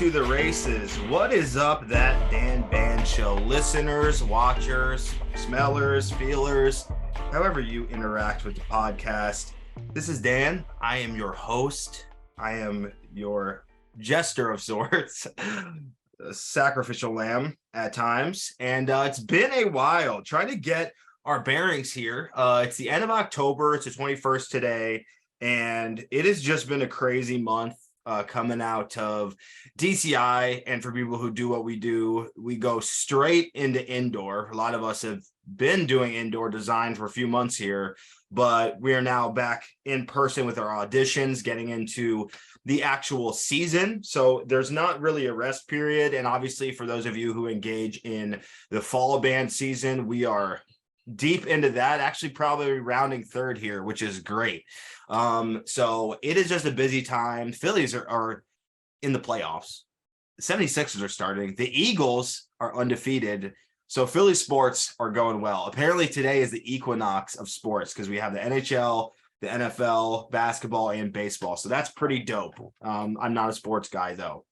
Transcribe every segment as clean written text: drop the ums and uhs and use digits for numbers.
to the races. What is up, that Dan Band Show listeners, watchers, smellers, feelers, however you interact with the podcast? This is Dan. I am your host. I am your jester of sorts, a sacrificial lamb at times. And it's been a while trying to get our bearings here. It's the end of October. It's the 21st today. And it has just been a crazy month. Coming out of DCI, and for people who do what we do, we go straight into indoor. A lot of us have been doing indoor design for a few months here, but we are now back in person with our auditions, getting into the actual season. So there's not really a rest period. And obviously, for those of you who engage in the fall band season, we are deep into that, actually probably rounding third here, which is great. So it is just a busy time. Phillies are in the playoffs. The 76ers are starting. The Eagles are undefeated. So Philly sports are going well. Apparently today is the equinox of sports because we have the NHL, the NFL, basketball, and baseball. So that's pretty dope. I'm not a sports guy though.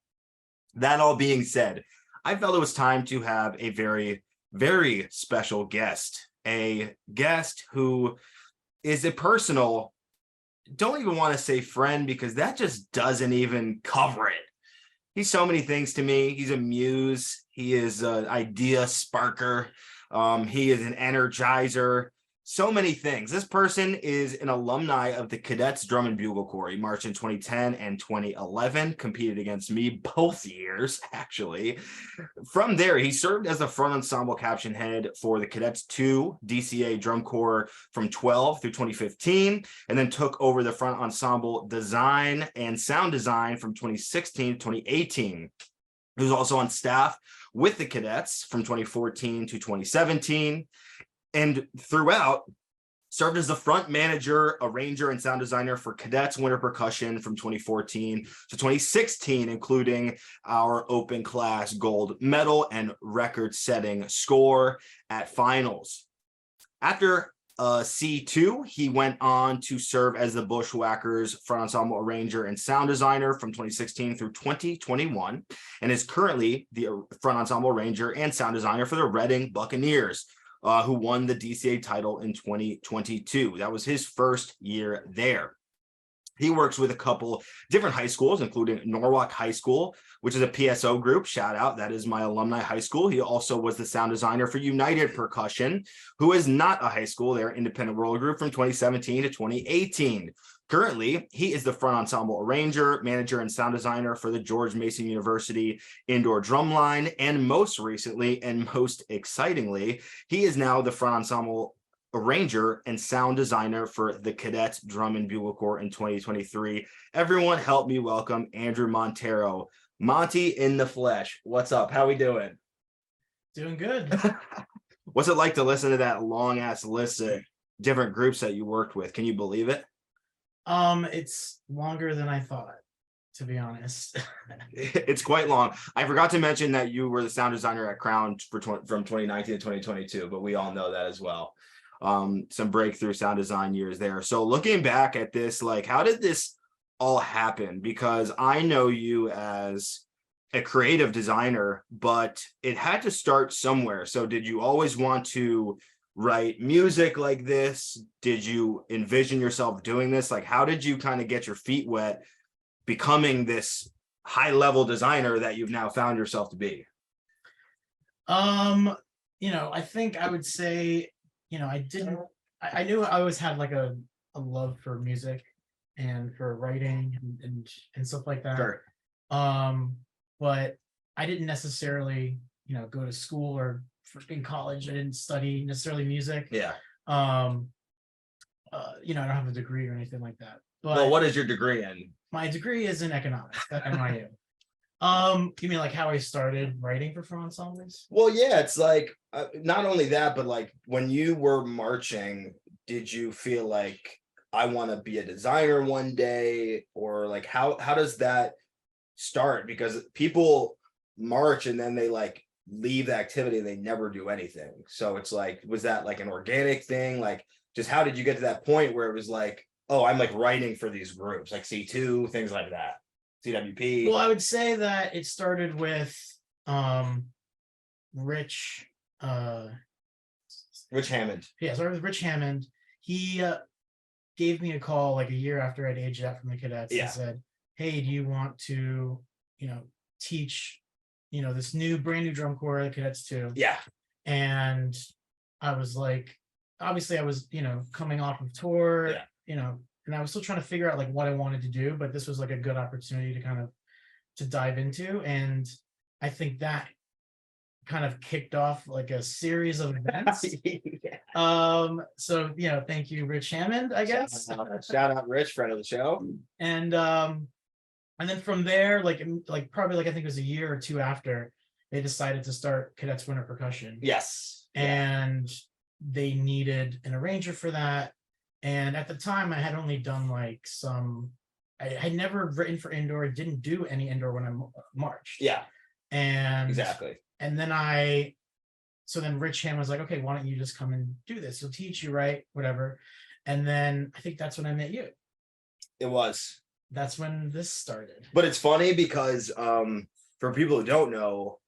That all being said, I felt it was time to have a very, very special guest. A guest who is a personal, don't even want to say friend because that just doesn't even cover it. He's so many things to me. He's a muse. He is an idea sparker. He is an energizer. So many things. This person is an alumni of the Cadets Drum and Bugle Corps. He marched in 2010 and 2011, competed against me both years, actually. From there, he served as the front ensemble caption head for the Cadets 2 DCA Drum Corps from 12 through 2015, and then took over the front ensemble design and sound design from 2016 to 2018. He was also on staff with the Cadets from 2014 to 2017. And throughout, served as the front manager, arranger, and sound designer for Cadets Winter Percussion from 2014 to 2016, including our open class gold medal and record-setting score at finals. After C2, he went on to serve as the Bushwhackers front ensemble arranger and sound designer from 2016 through 2021, and is currently the front ensemble arranger and sound designer for the Reading Buccaneers, who won the DCA title in 2022. That was his first year there. He works with a couple different high schools, including Norwalk High School, which is a PSO group. Shout out, that is my alumni high school. He also was the sound designer for United Percussion, who is not a high school. They're an independent world group from 2017 to 2018. Currently, he is the front ensemble arranger, manager, and sound designer for the George Mason University Indoor Drumline. And most recently, and most excitingly, he is now the front ensemble arranger and sound designer for the Cadets Drum and Bugle Corps in 2023. Everyone help me welcome Andrew Monteiro. Monty in the flesh. What's up? How we doing? Doing good. What's it like to listen to that long ass list of different groups that you worked with? Can you believe it? It's longer than I thought, to be honest. It's quite long. I forgot to mention that you were the sound designer at Crown from 2019 to 2022, but we all know that as well. Some breakthrough sound design years there. So looking back at this, like, how did this all happen? Because I know you as a creative designer, but it had to start somewhere. So did you always want to write music like this? Did you envision yourself doing this? Like, how did you kind of get your feet wet becoming this high level designer that you've now found yourself to be? I think I would say, I knew I always had like a love for music and for writing and stuff like that. Sure. But I didn't necessarily, go to school or in college. I didn't study necessarily music. Yeah. I don't have a degree or anything like that. But well, what is your degree in? My degree is in economics at NYU. You mean like how I started writing for front ensembles? Well, yeah, it's like not only that, but like when you were marching, did you feel like I want to be a designer one day, or like how does that start? Because people march and then they like leave the activity and they never do anything. So it's like, was that like an organic thing? Like, just how did you get to that point where it was like, oh, I'm like writing for these groups, like C2, things like that? CWP? Well, I would say that it started with Rich. Rich Hammond. Yeah, started with Rich Hammond. He gave me a call like a year after I'd aged out from the cadets and said, "Hey, do you want to, teach, this brand new drum corps at cadets too?" Yeah. And I was like, obviously I was, coming off of tour, and I was still trying to figure out like what I wanted to do, but this was like a good opportunity to kind of to dive into. And I think that kind of kicked off like a series of events. So thank you, Rich Hammond, I guess. Shout out Rich, friend of the show. And then from there, like probably like I think it was a year or two after, they decided to start Cadets Winter Percussion. Yes. And they needed an arranger for that. And at the time I had only done like I had never written for indoor, didn't do any indoor when I marched. Yeah. And exactly. And then so then Rich Hammond was like, "Okay, why don't you just come and do this? He'll teach you, right? Whatever." And then I think that's when I met you. It was. That's when this started. But it's funny because for people who don't know,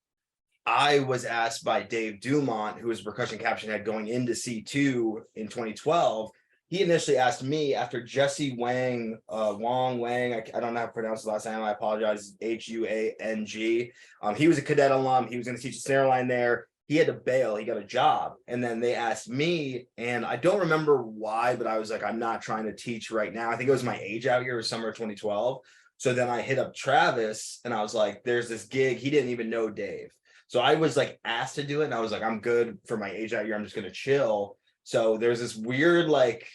I was asked by Dave Dumont, who was percussion caption head going into C2 in 2012. He initially asked me after Jesse Wang, Wang, I don't know how to pronounce his last name. I apologize. Huang. He was a cadet alum. He was going to teach the snare line there. He had to bail. He got a job. And then they asked me, and I don't remember why, but I was like, I'm not trying to teach right now. I think it was my age out year, it was summer 2012. So then I hit up Travis and I was like, there's this gig. He didn't even know Dave. So I was like asked to do it. And I was like, I'm good for my age out year. I'm just going to chill. So there's this weird, like,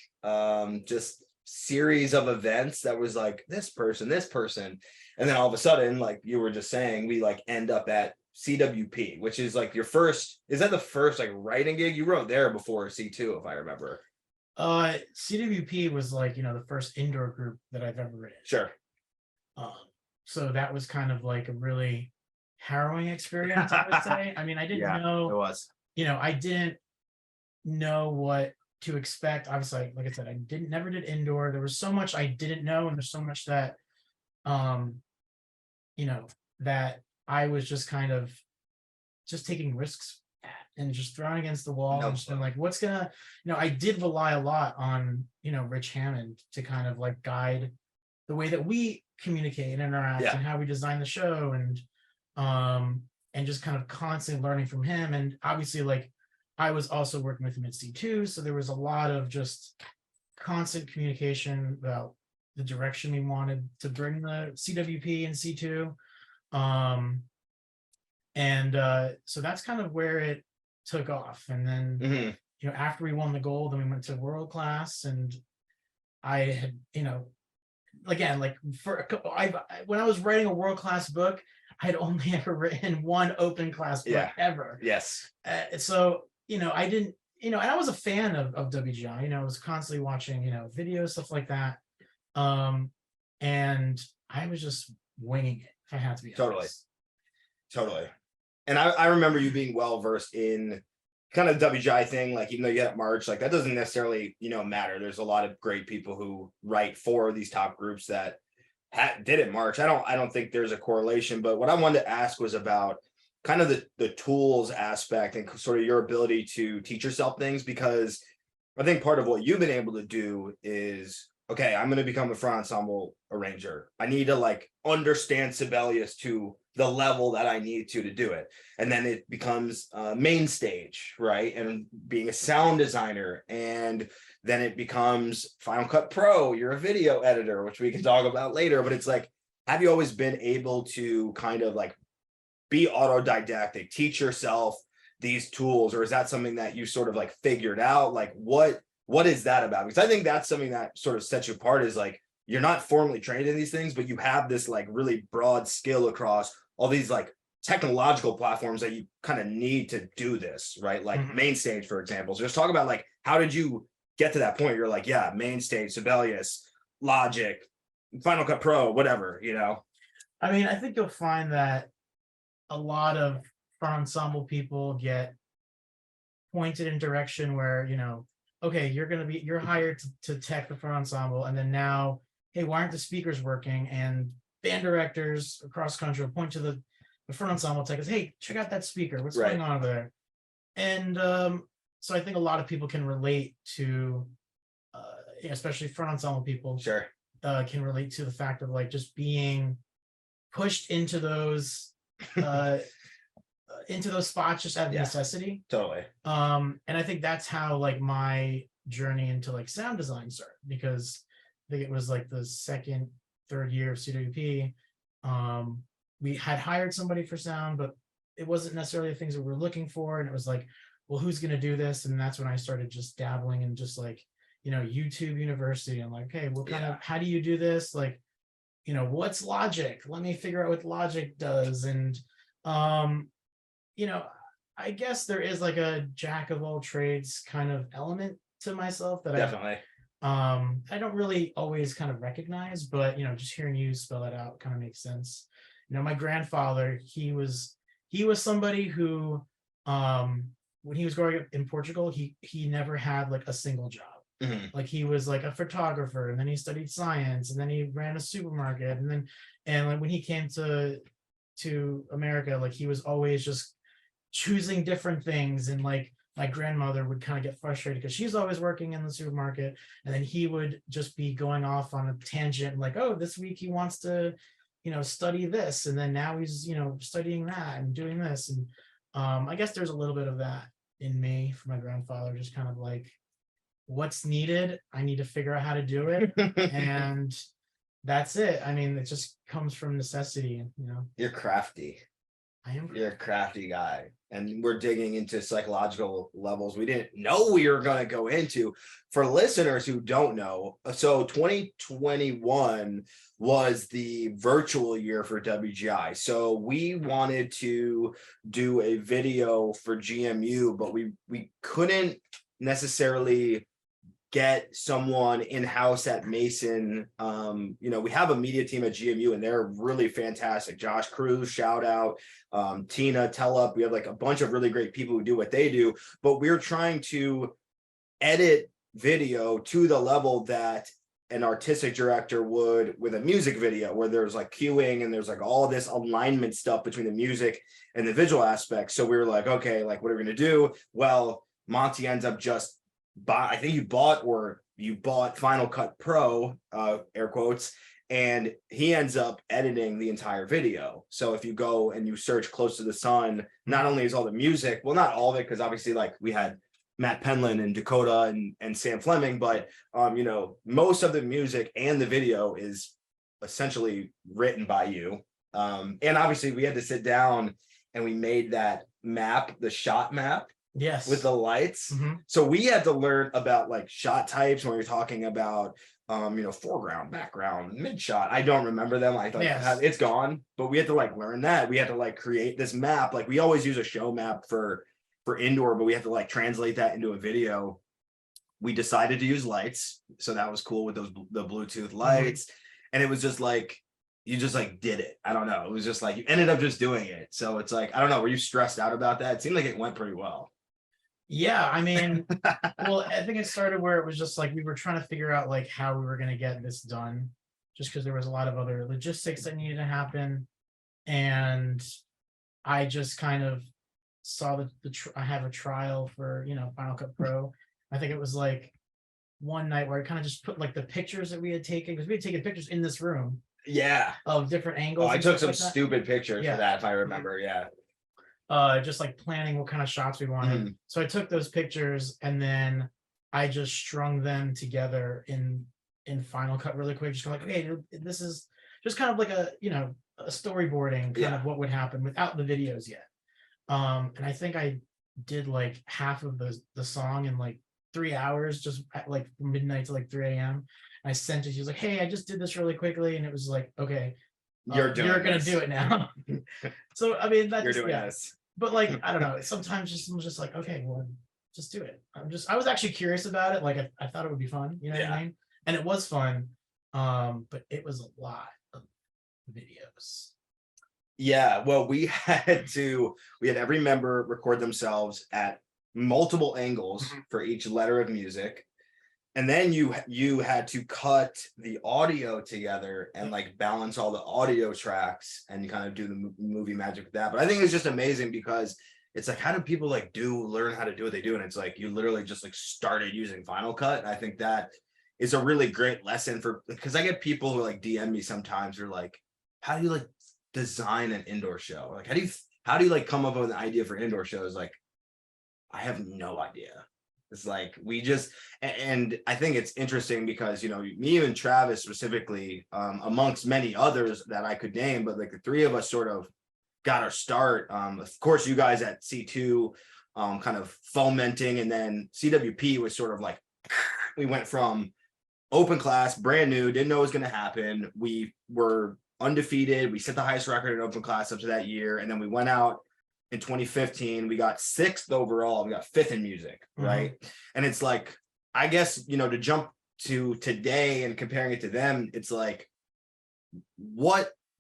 just series of events that was like this person. And then all of a sudden, like you were just saying, we like end up at CWP, which is like your first, is that the first like writing gig you wrote there before C2, if I remember? CWP was like, the first indoor group that I've ever written. Sure. So that was kind of like a really harrowing experience, I would say. I mean, I didn't know, it was, I didn't know what to expect. Obviously, like I said, I never did indoor. There was so much I didn't know, and there's so much that that I was just kind of just taking risks and just throwing against the wall and just been like, what's gonna, I did rely a lot on, Rich Hammond to kind of like guide the way that we communicate and interact and how we design the show, and just kind of constantly learning from him. And obviously, like, I was also working with him at C2, so there was a lot of just constant communication about the direction we wanted to bring the CWP and C2. So that's kind of where it took off. And then, after we won the gold, then we went to world class, and I had, again, like when I was writing a world class book, I had only ever written one open class book ever. Yes. So, I didn't, and I was a fan of WGI, I was constantly watching, videos, stuff like that. And I was just winging it, if I had to be honest. Totally. And I remember you being well versed in kind of WGI thing, like even though you had March, like that doesn't necessarily, matter. There's a lot of great people who write for these top groups that did it March. I don't think there's a correlation, but what I wanted to ask was about kind of the tools aspect and sort of your ability to teach yourself things, because I think part of what you've been able to do is, okay, I'm going to become a front ensemble arranger. I need to like understand Sibelius to the level that I need to do it. And then it becomes main stage, right? And being a sound designer, and then it becomes Final Cut Pro. You're a video editor, which we can talk about later, but it's like, have you always been able to kind of like be autodidactic, teach yourself these tools, or is that something that you sort of like figured out? Like what is that about? Because I think that's something that sort of sets you apart, is like, you're not formally trained in these things, but you have this like really broad skill across all these like technological platforms that you kind of need to do this, right? Like main stage, for example. So just talk about like, how did you get to that point? You're like, yeah, main stage, Sibelius, Logic, Final Cut Pro, whatever, I mean, I think you'll find that a lot of front ensemble people get pointed in direction where, okay, you're hired to tech the front ensemble, and then now, hey, why aren't the speakers working? And band directors across country will point to the front ensemble tech is, hey, check out that speaker. What's Right. going on over there? And so I think a lot of people can relate to, especially front ensemble people, Sure. Can relate to the fact of like just being pushed into those spots just out of Yeah. necessity. Totally. And I think that's how like my journey into like sound design started, because I think it was like the second, third year of CWP. We had hired somebody for sound, but it wasn't necessarily the things that we were looking for. And it was like, well, who's going to do this? And that's when I started just dabbling in just like, YouTube University. I'm like, okay, what kind of, how do you do this? Like, what's Logic? Let me figure out what Logic does. And, I guess there is like a jack of all trades kind of element to myself that Definitely. I don't really always kind of recognize, but just hearing you spell it out kind of makes sense. My grandfather, he was somebody who, when he was growing up in Portugal, he never had like a single job. Mhm. Like he was like a photographer, and then he studied science, and then he ran a supermarket, and like when he came to America, like he was always just choosing different things. And like my grandmother would kind of get frustrated because she's always working in the supermarket, and then he would just be going off on a tangent like, oh, this week he wants to study this, and then now he's studying that and doing this. And I guess there's a little bit of that in me for my grandfather, just kind of like, what's needed, I need to figure out how to do it. And that's it. I mean, it just comes from necessity. You're crafty. I am. You're a crafty guy, and we're digging into psychological levels we didn't know we were going to go into. For listeners who don't know, so 2021 was the virtual year for WGI. So we wanted to do a video for GMU, but we couldn't necessarily get someone in-house at Mason. We have a media team at GMU, and they're really fantastic. Josh Cruz, shout out. Tina Tellup. We have like a bunch of really great people who do what they do, but we're trying to edit video to the level that an artistic director would with a music video, where there's like cueing and there's like all this alignment stuff between the music and the visual aspects. So we were like, okay, like what are we going to do? Well, Monty ends up just I think you bought Final Cut Pro, air quotes, and he ends up editing the entire video. So if you go and you search Close to the Sun, not only is all the music, well, not all of it, because obviously like we had Matt Penland and Dakota and Sam Fleming, but most of the music and the video is essentially written by you. And obviously we had to sit down and we made that map, the shot map. Yes. With the lights. Mm-hmm. So we had to learn about like shot types when you're talking about foreground, background, mid shot. I don't remember them. I thought it's gone, but we had to like learn that. We had to like create this map. Like we always use a show map for indoor, but we have to like translate that into a video. We decided to use lights, so that was cool with the Bluetooth lights. Mm-hmm. And it was just like you just like did it. I don't know. It was just like you ended up just doing it. So it's like, I don't know, were you stressed out about that? It seemed like it went pretty well. Yeah, I mean, well, I think it started where it was just like we were trying to figure out like how we were going to get this done, just because there was a lot of other logistics that needed to happen. And I just kind of saw I have a trial for Final Cut Pro. I think it was like one night where I kind of just put like the pictures that we had taken, because we had taken pictures in this room. Yeah. Of different angles. Oh, I took some stupid pictures for that, if I remember. Yeah. Just like planning what kind of shots we wanted. Mm-hmm. So I took those pictures and then I just strung them together in Final Cut really quick. Just going like, okay, this is just kind of like a storyboarding kind of what would happen without the videos yet. And I think I did like half of the song in like 3 hours, just at like midnight to like 3 a.m. I sent it. She was like, hey, I just did this really quickly. And it was like, okay, you're going to do it now. So, I mean, that's you're doing this. But like, I don't know. Sometimes I'm just like, okay, well, just do it. I was actually curious about it. Like, I thought it would be fun. You know what I mean? And it was fun. But it was a lot of videos. Yeah. Well, we had every member record themselves at multiple angles for each letter of music. and then you had to cut the audio together and like balance all the audio tracks, and you kind of do the movie magic with that. But I think it's just amazing because it's like, how do people like learn how to do what they do? And it's like, you literally just like started using Final Cut. And I think that is a really great lesson because I get people who like DM me sometimes, are like, how do you like design an indoor show? Like, how do you like come up with an idea for indoor shows? Like, I have no idea. It's like, and I think it's interesting because, you know, me and Travis specifically, amongst many others that I could name, but like the three of us sort of got our start. Of course, you guys at C2, kind of fomenting, and then CWP was sort of like, we went from open class, brand new, didn't know what was going to happen. We were undefeated. We set the highest record in open class up to that year. And then we went out in 2015, we got 6th overall. We got 5th in music, right? And it's like, I guess, you know, to jump to today and comparing it to them, it's like,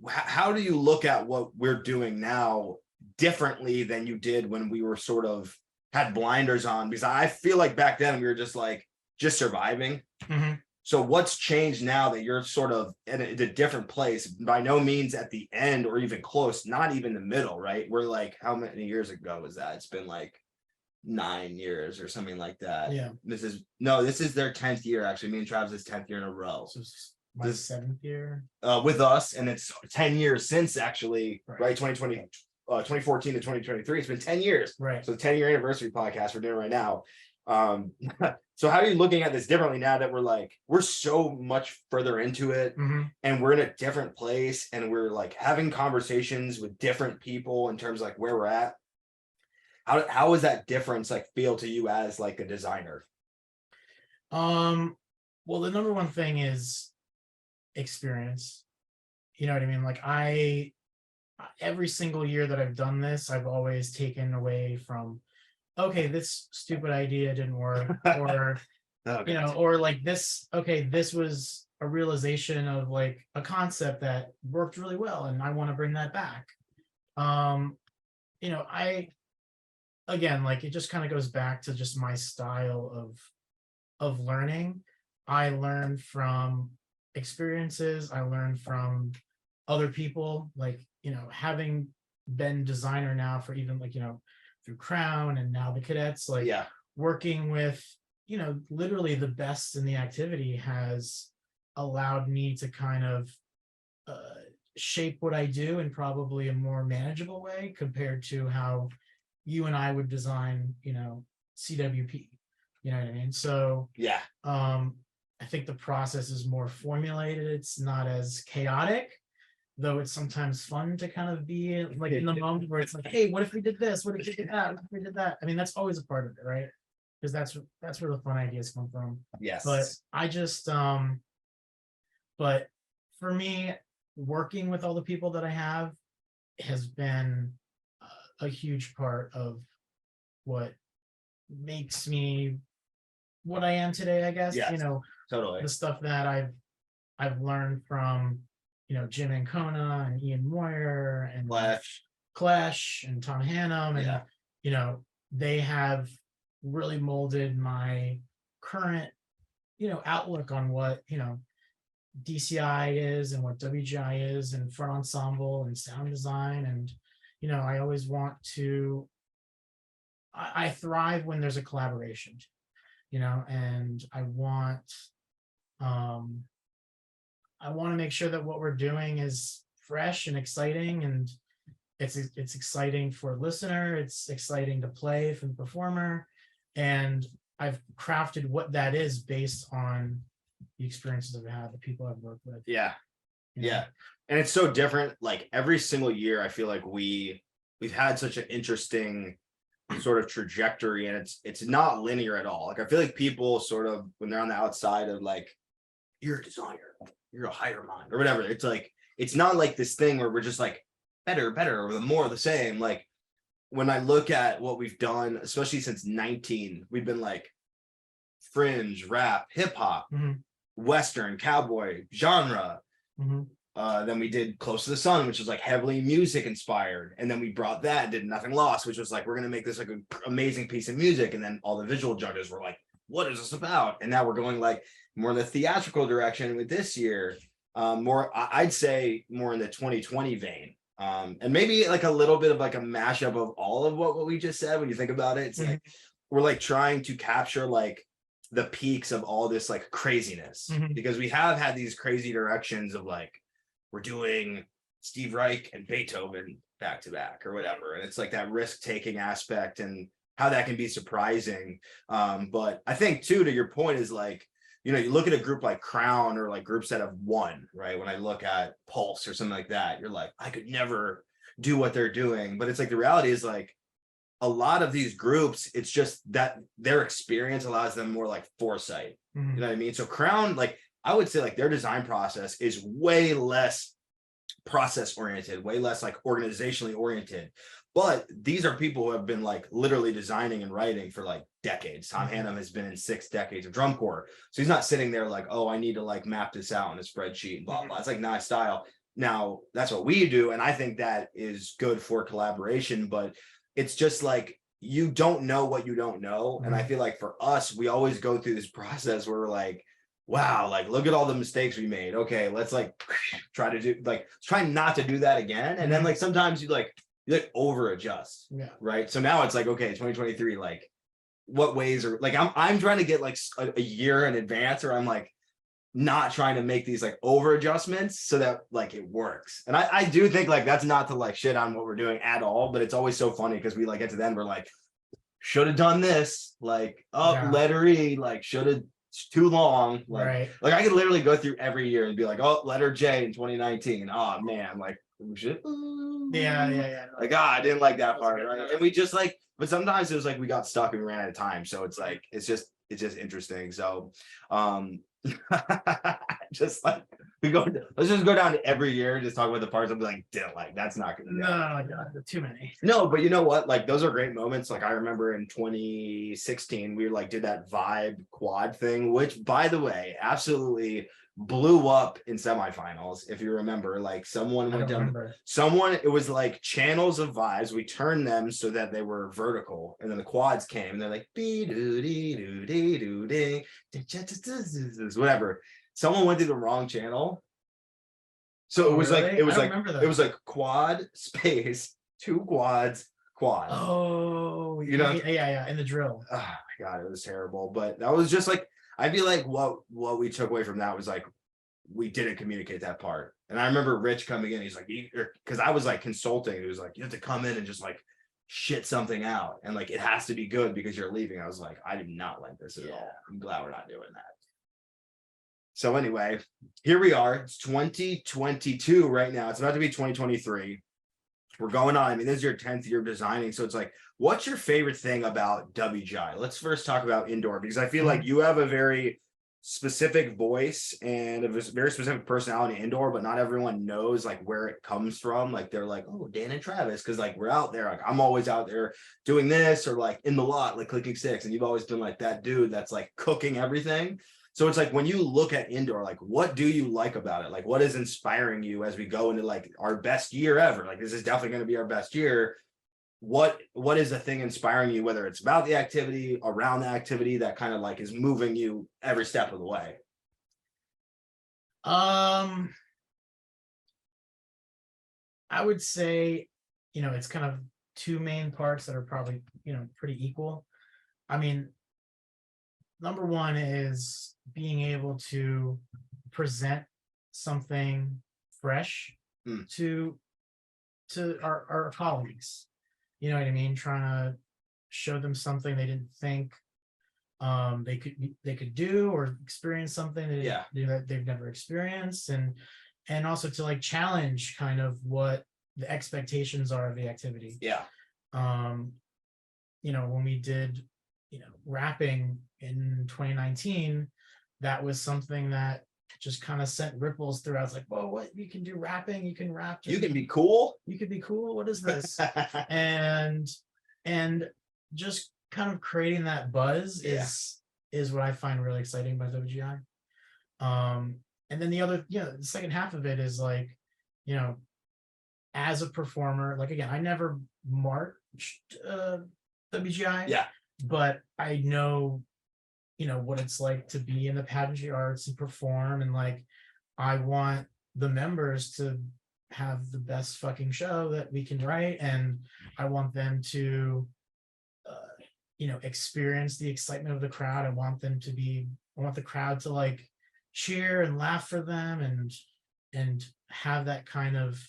how do you look at what we're doing now differently than you did when we were sort of had blinders on? Because I feel like back then we were just surviving. So what's changed now that you're sort of in a different place? By no means at the end or even close, not even the middle, right? We're like, how many years ago was that? It's been like 9 years or something like that. Yeah. This is their 10th year, actually. Me and Travis' 10th year in a row. So my 7th year with us, and it's 10 years since, actually, right? 2014 to 2023. It's been 10 years. Right. So the 10-year anniversary podcast we're doing right now. So how are you looking at this differently now that we're so much further into it, and we're in a different place, and we're like having conversations with different people in terms of like where we're at? How is that difference like feel to you as like a designer? Well, the number one thing is experience. You know what I mean? Like, every single year that I've done this, I've always taken away from, okay, this stupid idea didn't work, or you know, or like this, okay, this was a realization of like a concept that worked really well, and I want to bring that back. You know, again, like, it just kind of goes back to just my style of learning. I learned from experiences. I learned from other people, like, you know, having been designer now for even like, you know, through Crown and now the Cadets, like, working with, you know, literally the best in the activity has allowed me to kind of shape what I do in probably a more manageable way compared to how you and I would design, you know, CWP. You know what I mean? So I think the process is more formulated. It's not as chaotic, though it's sometimes fun to kind of be like in the moment where it's like, hey, what if we did this? What if we did that? What if we did that? I mean, that's always a part of it, right? Because that's where the fun ideas come from. Yes. But I just but for me, working with all the people that I have has been a huge part of what makes me what I am today, I guess. You know, totally. The stuff that I've learned from, you know, Jim Ancona and Ian Moyer and Clash and Tom Hannum, and you know, they have really molded my current, you know, outlook on what, you know, DCI is and what WGI is, and front ensemble and sound design. And you know, I always want to, I thrive when there's a collaboration, you know, and I want to make sure that what we're doing is fresh and exciting, and it's exciting for a listener, it's exciting to play for the performer, and I've crafted what that is based on the experiences I've had, the people I've worked with. Yeah. And it's so different. Like every single year, I feel like we've had such an interesting sort of trajectory, and it's not linear at all. Like I feel like people sort of, when they're on the outside of like, you're a designer, you're a higher mind or whatever, it's like, it's not like this thing where we're just like better, or the more of the same. Like when I look at what we've done, especially since 19, we've been like fringe, rap, hip hop, Western, cowboy, genre. Then we did Close to the Sun, which was like heavily music inspired. And then we brought that, did Nothing Lost, which was like, we're going to make this like an amazing piece of music. And then all the visual judges were like, what is this about? And now we're going like more in the theatrical direction with this year. More, I'd say more in the 2020 vein. And maybe like a little bit of like a mashup of all of what we just said. When you think about it, it's like we're like trying to capture like the peaks of all this like craziness, because we have had these crazy directions of like we're doing Steve Reich and Beethoven back to back or whatever, and it's like that risk-taking aspect and how that can be surprising. But I think too, to your point, is like, you know, you look at a group like Crown or like groups that have won, right? When I look at Pulse or something like that, you're like, I could never do what they're doing. But it's like the reality is like a lot of these groups, it's just that their experience allows them more like foresight. You know what I mean? So Crown, like I would say like their design process is way less process oriented, way less like organizationally oriented. But these are people who have been like literally designing and writing for like decades. Tom Hannum has been in 6 decades of drum corps. So he's not sitting there like, oh, I need to like map this out on a spreadsheet and blah, blah. It's like nice style. Now that's what we do. And I think that is good for collaboration, but it's just like, you don't know what you don't know. And I feel like for us, we always go through this process where we're like, wow, like look at all the mistakes we made. Okay, let's like try not to do that again. And then like sometimes you like over adjust. Yeah. Right. So now it's like, okay, 2023, like what ways are like I'm trying to get like a year in advance, or I'm like not trying to make these like over adjustments so that like it works. And I do think like that's not to like shit on what we're doing at all, but it's always so funny because we like get to the end, we're like, should have done this, like letter E, like should have, it's too long. Like, like I could literally go through every year and be like, oh, letter J in 2019. Oh man, like shit. Yeah. Like, I didn't like that part, right? And we just like, but sometimes it was like we got stuck and we ran out of time. So it's like it's just interesting. So just like let's just go down to every year, just talk about the parts I'm like, didn't like, that's not gonna no, too many. No, but you know what? Like those are great moments. Like I remember in 2016, we like did that vibe quad thing, which by the way, absolutely blew up in semifinals. If you remember, like someone went down, it was like channels of vibes. We turned them so that they were vertical, and then the quads came and they're like whatever. Someone went through the wrong channel. So it was like it was like quad space 2 quads quad. Oh, you know, yeah. In the drill. Oh my god, it was terrible. But that was just like, I feel like what we took away from that was like we didn't communicate that part. And I remember Rich coming in, he's like, because I was like consulting, he was like, you have to come in and just like shit something out, and like it has to be good because you're leaving. I was like, I did not like this at all. I'm glad we're not doing that. So anyway, here we are. It's 2022 right now. It's about to be 2023. We're going on. I mean, this is your 10th year of designing. So it's like, what's your favorite thing about WGI? Let's first talk about indoor, because I feel like you have a very specific voice and a very specific personality indoor, but not everyone knows like where it comes from. Like they're like, oh, Dan and Travis, because like we're out there. Like I'm always out there doing this, or like in the lot, like clicking sticks. And you've always been like that dude that's like cooking everything. So it's like, when you look at indoor, like what do you like about it? Like what is inspiring you as we go into like our best year ever? Like this is definitely going to be our best year. What is the thing inspiring you, whether it's about the activity, around the activity, that kind of like is moving you every step of the way? I would say, it's kind of 2 main parts that are probably, pretty equal. I mean, number one is being able to present something fresh to our colleagues. You know what I mean? Trying to show them something they didn't think they could do, or experience something that they've never experienced, and also to like challenge kind of what the expectations are of the activity. When we did rapping in 2019, that was something that just kind of sent ripples throughout. It's like, whoa, what, you can do rapping, you can rap, you can be cool, what is this? and just kind of creating that buzz is what I find really exciting about WGI. And then the other, the second half of it is like, as a performer, like again, I never marched WGI, but I know what it's like to be in the pageantry arts and perform, and like I want the members to have the best fucking show that we can write, and I want them to experience the excitement of the crowd. I want the crowd to like cheer and laugh for them, and have that kind of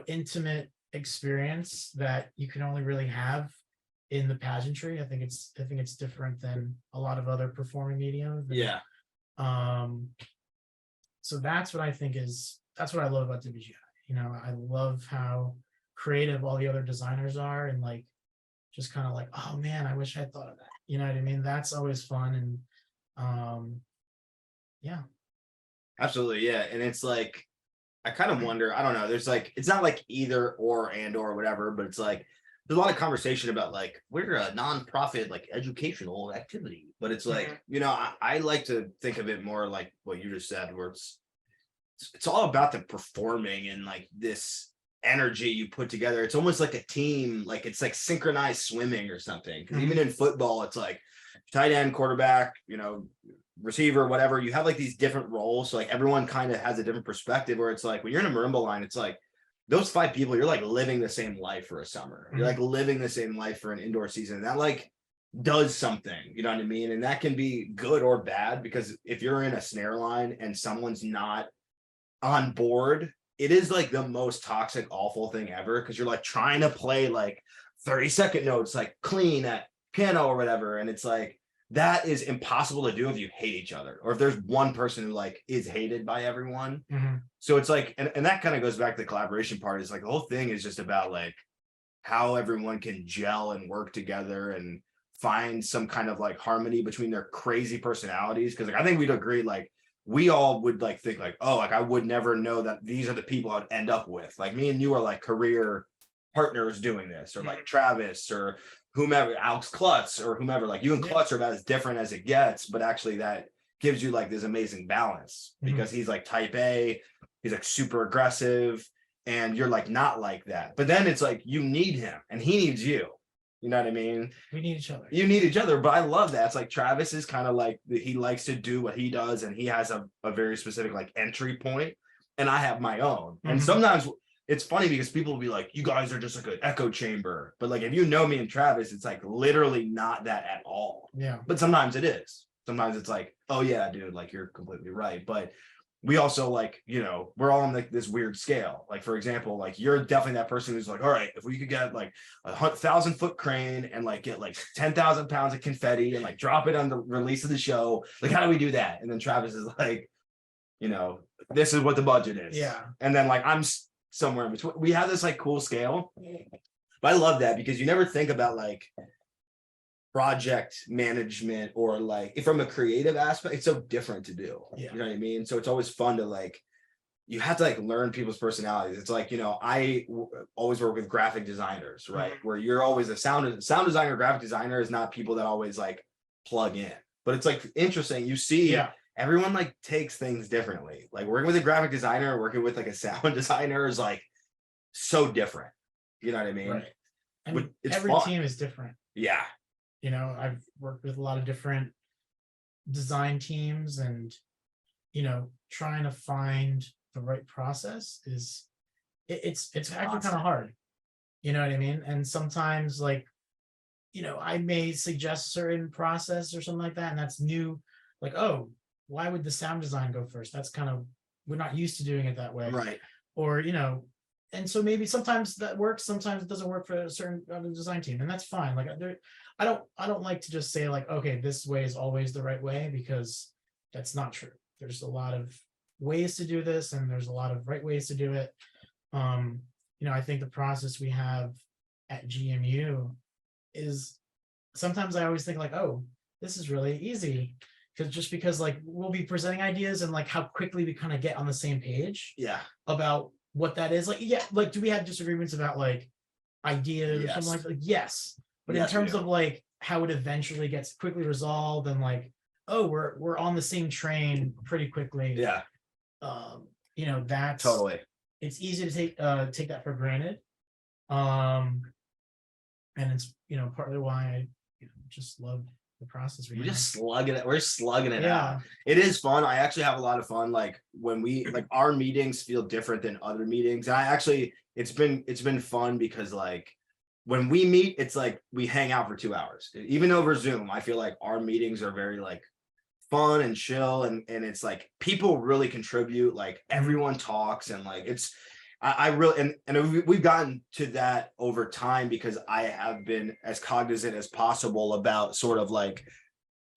intimate experience that you can only really have in the pageantry. I think it's different than a lot of other performing media. Yeah. So that's what I love about WGI. I love how creative all the other designers are, and like just kind of like, oh man, I wish I had thought of that. You know what I mean? That's always fun. And yeah. Absolutely. Yeah. And it's like, I kind of wonder, I don't know, there's like, it's not like either or and or whatever, but it's like, there's a lot of conversation about like, we're a nonprofit, like educational activity, but it's like, I like to think of it more like what you just said, where it's all about the performing and like this energy you put together. It's almost like a team, like it's like synchronized swimming or something. Because even in football, it's like tight end, quarterback, receiver, whatever. You have like these different roles, so like everyone kind of has a different perspective. Where it's like when you're in a marimba line, it's like those 5 people, you're like living the same life for a summer. You're like living the same life for an indoor season. That like does something, you know what I mean? And that can be good or bad, because if you're in a snare line and someone's not on board, it is like the most toxic, awful thing ever, because you're like trying to play like 30-second notes, like clean at piano or whatever. And it's like, that is impossible to do if you hate each other, or if there's one person who like is hated by everyone. So it's like, and that kind of goes back to the collaboration part, is like the whole thing is just about like how everyone can gel and work together and find some kind of like harmony between their crazy personalities. Because like I think we'd agree, like we all would like think like, oh, like I would never know that these are the people I'd end up with. Like me and you are like career partners doing this, or like Travis or whomever, Alex Klutz or whomever. Like you and Klutz are about as different as it gets, but actually that gives you like this amazing balance, because he's like type A, he's like super aggressive, and you're like not like that. But then it's like you need him and he needs you. You know what I mean? We need each other. You need each other. But I love that. It's like Travis is kind of like, he likes to do what he does, and he has a very specific like entry point, and I have my own. And sometimes it's funny because people will be like, you guys are just like an echo chamber. But like if you know me and Travis, it's like literally not that at all. Yeah. But sometimes it is. Sometimes it's like, oh yeah, dude, like you're completely right. But we also like, we're all on like this weird scale. Like, for example, like you're definitely that person who's like, all right, if we could get like 1,000-foot crane and like get like 10,000 pounds of confetti and like drop it on the release of the show, like how do we do that? And then Travis is like, this is what the budget is. Yeah. And then like I'm somewhere in between. We have this like cool scale. But I love that, because you never think about like project management, or like from a creative aspect, it's so different to do. Yeah. You know what I mean? So it's always fun to like, you have to like learn people's personalities. It's like, I always work with graphic designers, right? Where you're always a sound designer, graphic designer is not people that always like plug in. But it's like interesting. You see, everyone like takes things differently. Like working with a graphic designer, working with like a sound designer is like so different. You know what I mean? Right. And every fun. team is different. Yeah. I've worked with a lot of different design teams, and trying to find the right process is it's actually kind of hard. You know what I mean? And sometimes like I may suggest a certain process or something like that, and that's new. Like, oh, why would the sound design go first? That's kind of, we're not used to doing it that way. Right. Or and so maybe sometimes that works, sometimes it doesn't work for a certain other design team, and that's fine. Like I don't like to just say like, okay, this way is always the right way, because that's not true. There's a lot of ways to do this, and there's a lot of right ways to do it. I think the process we have at GMU is, sometimes I always think like, oh, this is really easy, because like we'll be presenting ideas, and like how quickly we kind of get on the same page about what that is. Like, like do we have disagreements about like ideas or something like yes. But in terms of like how it eventually gets quickly resolved, and like, oh, we're on the same train pretty quickly. Yeah. That's totally. It's easy to take that for granted. And it's partly why I just love the process. We're slugging it out. It is fun. I actually have a lot of fun. Like when we like our meetings feel different than other meetings. And it's been fun because like when we meet, it's like we hang out for 2 hours. Even over Zoom, I feel like our meetings are very like fun and chill, and it's like people really contribute, like everyone talks, and like it's I really and we've gotten to that over time because I have been as cognizant as possible about sort of like,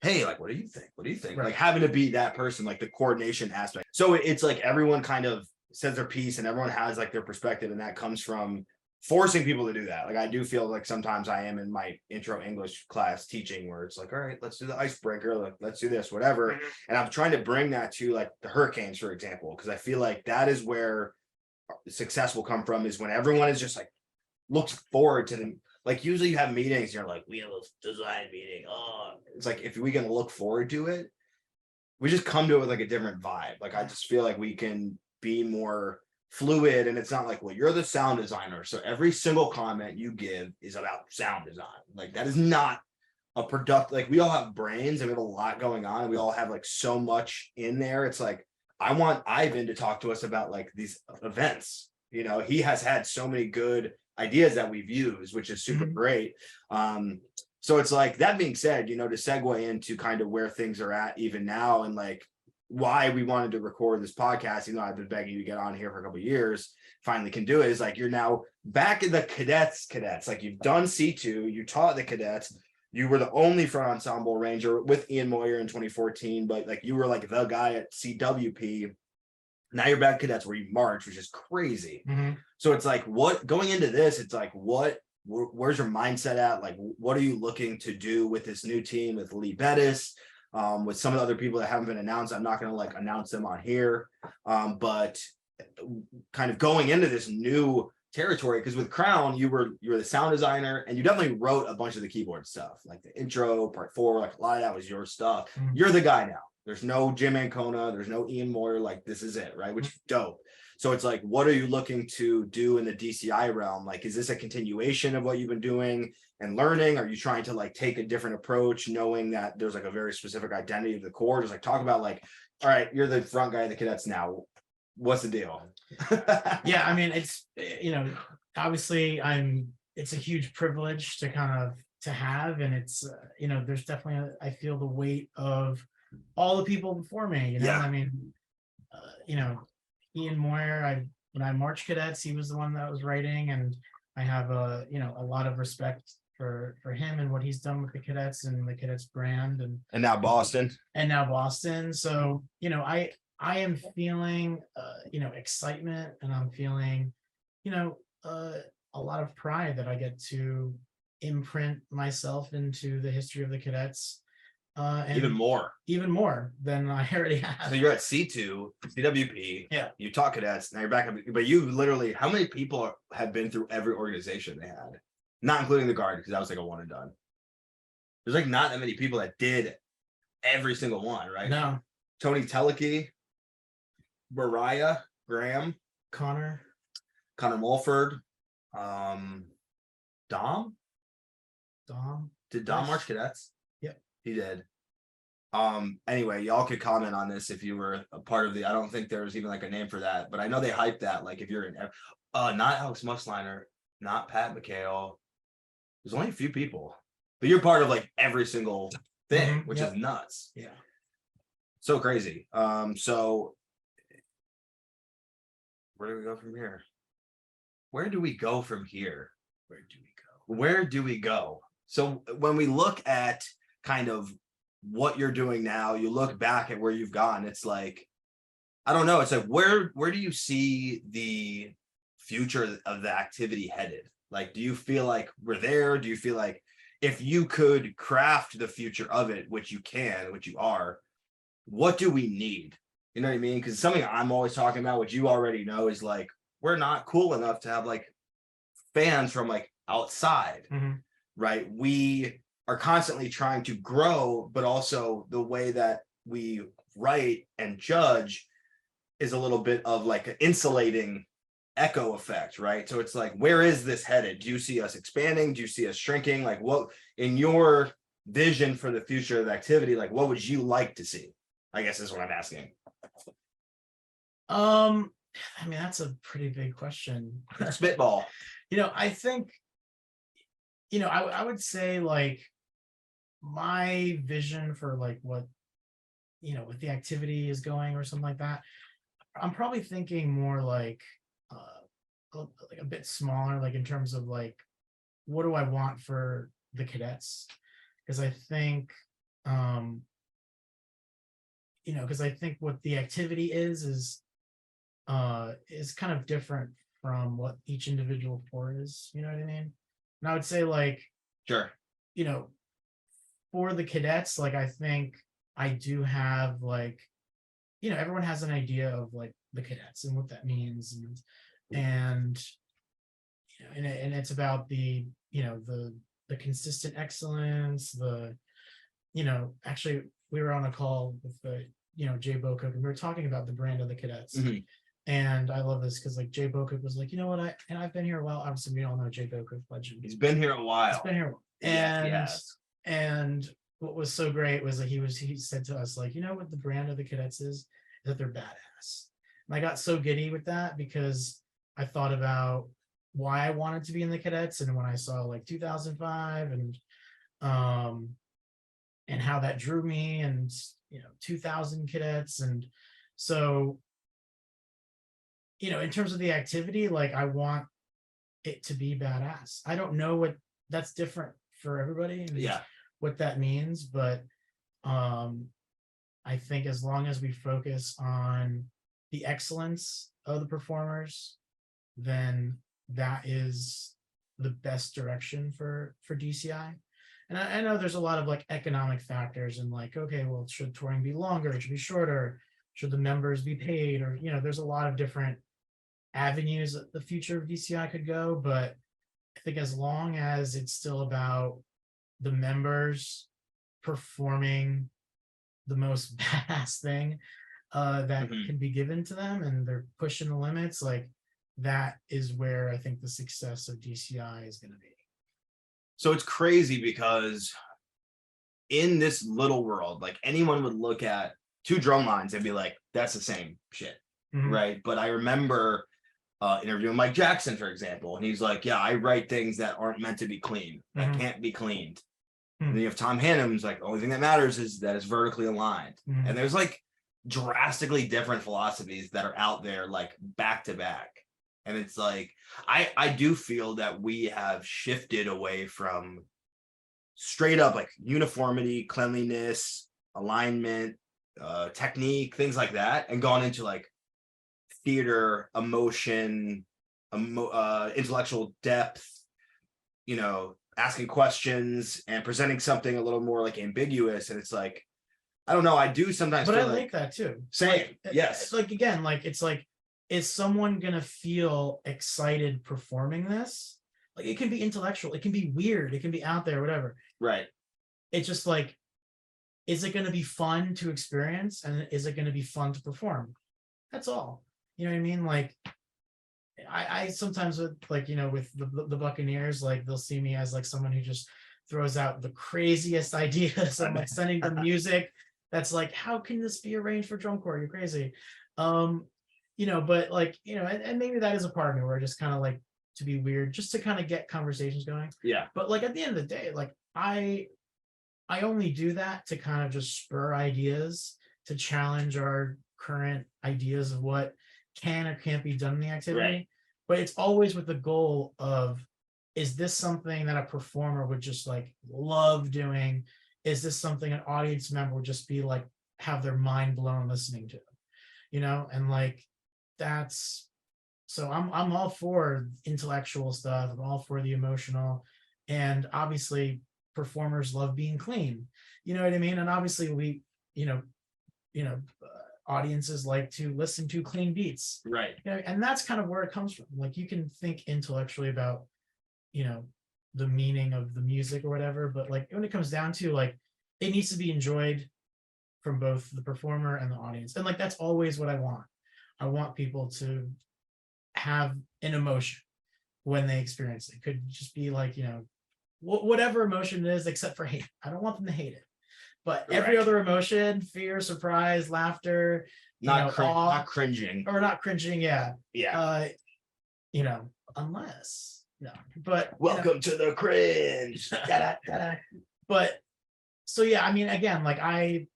hey, like what do you think Right. like having to be that person, like the coordination aspect. So it's like everyone kind of says their piece and everyone has like their perspective, and that comes from forcing people to do that. Like I do feel like sometimes I am in my intro English class teaching where it's like, all right, let's do the icebreaker, like let's do this, whatever. And I'm trying to bring that to like the Hurricanes, for example, because I feel like that is where success will come from, is when everyone is just like looks forward to them. Like usually you have meetings, you're like, we have a design meeting. Oh, it's like if we can look forward to it, we just come to it with like a different vibe. Like I just feel like we can be more fluid, and it's not like, well, you're the sound designer, so every single comment you give is about sound design. Like that is not a product. Like we all have brains and we have a lot going on, and we all have like so much in there. It's like I want Ivan to talk to us about like these events. You know, he has had so many good ideas that we've used, which is super great. So it's like, that being said, you know, to segue into kind of where things are at even now, and like why we wanted to record this podcast, even though I've been begging you to get on here for a couple of years, finally can do it, is like you're now back in the cadets. Like you've done C2, you taught the cadets, you were the only front ensemble ranger with Ian Moyer in 2014, but like you were like the guy at CWP. Now you're back at cadets where you march, which is crazy. So it's like, what going into this, it's like, where's your mindset at? Like, what are you looking to do with this new team with Lee Bettis? With some of the other people that haven't been announced. I'm not going to like announce them on here, but kind of going into this new territory, because with Crown, you were the sound designer, and you definitely wrote a bunch of the keyboard stuff, like the intro, part 4, like a lot of that was your stuff. You're the guy now. There's no Jim Ancona, there's no Ian Moyer, like this is it, right? Which is dope. So it's like, what are you looking to do in the DCI realm? Like, is this a continuation of what you've been doing and learning? Are you trying to like take a different approach, knowing that there's like a very specific identity of the core? Just like talk about like, all right, you're the front guy of the cadets now. What's the deal? Yeah, I mean, it's, you know, obviously it's a huge privilege to kind of to have, and it's, you know, there's definitely, I feel the weight of all the people before me, you know. I mean, you know, Ian Moyer, when I marched cadets, he was the one that was writing, and I have you know, a lot of respect for him and what he's done with the cadets and the cadets brand, and now Boston. So, you know, I am feeling you know, excitement, and I'm feeling, you know, a lot of pride that I get to imprint myself into the history of the cadets. And even more than I already have. So you're at C2, CWP. Yeah. You taught cadets. Now you're back up. But you literally, how many people have been through every organization they had? Not including the Guard, because that was like a one and done. There's like not that many people that did every single one, right? No. Tony Teleke, Mariah Graham, Connor Mulford, Dom. Did Dom march cadets? Yep. He did. Anyway, y'all could comment on this if you were a part of the, I don't think there was even like a name for that, but I know they hyped that, like if you're in not Alex Musliner, not Pat McHale, there's only a few people, but you're part of like every single thing, which is nuts. Yeah. So crazy. So where do we go from here? Where do we go from here? Where do we go? So when we look at kind of what you're doing now, you look back at where you've gone, it's like, I don't know, it's like, where do you see the future of the activity headed? Like, do you feel like we're there? Do you feel like if you could craft the future of it, which you can, which you are, what do we need? You know what I mean? Because something I'm always talking about, which you already know, is like, we're not cool enough to have like fans from like outside, right? We are constantly trying to grow, but also the way that we write and judge is a little bit of like an insulating echo effect, right? So it's like, where is this headed? Do you see us expanding? Do you see us shrinking? Like, what in your vision for the future of the activity, like what would you like to see? I guess is what I'm asking. I mean, that's a pretty big question. Spitball. I think, I would say like my vision for like what the activity is going or something like that. I'm probably thinking more like a bit smaller, like in terms of like what do I want for the cadets? Because I think because I think what the activity is kind of different from what each individual sport is, you know what I mean? And I would say like, Sure. For the cadets, like I think I do have like, everyone has an idea of like the cadets and what that means, and and it's about the the consistent excellence, actually we were on a call with the Jay Bocook, and we were talking about the brand of the cadets. Mm-hmm. And I love this because like Jay Bocook was like, I've been here a while. Obviously, we all know Jay Bocook, legend. He's been here a while. He's been here, and what was so great was that he said to us like, what the brand of the cadets is that they're badass. And I got so giddy with that because I thought about why I wanted to be in the cadets, and when I saw like 2005 and how that drew me, and 2000 cadets, and so in terms of the activity, like I want it to be badass. I don't know what that's different for everybody and what that means, but I think as long as we focus on the excellence of the performers, then that is the best direction for DCI. And I know there's a lot of like economic factors and like, okay, well, should touring be longer? It should be shorter. Should the members be paid? Or, there's a lot of different avenues that the future of DCI could go. But I think as long as it's still about the members performing the most badass thing that can be given to them, and they're pushing the limits, like that is where I think the success of DCI is going to be. So it's crazy because in this little world, like anyone would look at two drum lines and be like, that's the same shit. Right. But I remember interviewing Mike Jackson, for example, and he's like, yeah, I write things that aren't meant to be clean, that can't be cleaned. And then you have Tom Hannum's like, the only thing that matters is that it's vertically aligned. And there's like drastically different philosophies that are out there, like back to back. And it's like, I do feel that we have shifted away from straight up like uniformity, cleanliness, alignment, technique, things like that, and gone into like theater, emotion, intellectual depth, asking questions and presenting something a little more like ambiguous. And it's like, I don't know, I do sometimes, but I like that too. Same. Yes. Like, again, like, it's like, is someone gonna feel excited performing this? Like, it can be intellectual, it can be weird, it can be out there, whatever. Right. It's just like, is it gonna be fun to experience, and is it gonna be fun to perform? That's all. You know what I mean? Like, I sometimes with like, with the Buccaneers, like they'll see me as like someone who just throws out the craziest ideas. I'm like sending them music that's like, how can this be arranged for drum corps? You're crazy. But like, and maybe that is a part of me where I just kind of like to be weird, just to kind of get conversations going. Yeah. But like at the end of the day, like I only do that to kind of just spur ideas, to challenge our current ideas of what can or can't be done in the activity. Right. But it's always with the goal of, is this something that a performer would just like love doing? Is this something an audience member would just be like, have their mind blown listening to? And like, that's, so I'm all for intellectual stuff. I'm all for the emotional, and obviously performers love being clean. You know what I mean? And obviously we, audiences like to listen to clean beats. Right. And that's kind of where it comes from. Like, you can think intellectually about, the meaning of the music or whatever, but like when it comes down to like, it needs to be enjoyed from both the performer and the audience. And like, that's always what I want. I want people to have an emotion when they experience it. It could just be like, whatever emotion it is, except for hate. I don't want them to hate it. But every other emotion, fear, surprise, laughter, not cringing. Or not cringing, yeah. Yeah. Unless, but welcome to the cringe. But so yeah, I mean, again, like I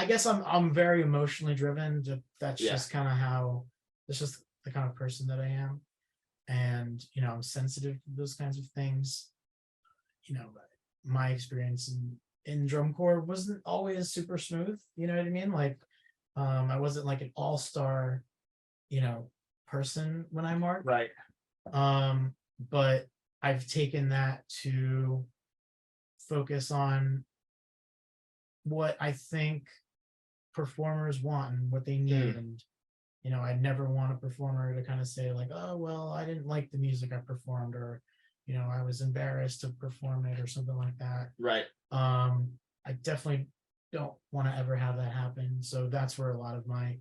guess I'm very emotionally driven. That's just kind of how, that's just the kind of person that I am. And I'm sensitive to those kinds of things. My experience in drum corps wasn't always super smooth, you know what I mean? Like I wasn't like an all-star, person when I marched. Right. But I've taken that to focus on what I think performers want and what they need. And I never want a performer to kind of say like, oh well, I didn't like the music I performed, or I was embarrassed to perform it or something like that. Right. I definitely don't want to ever have that happen. So that's where a lot of my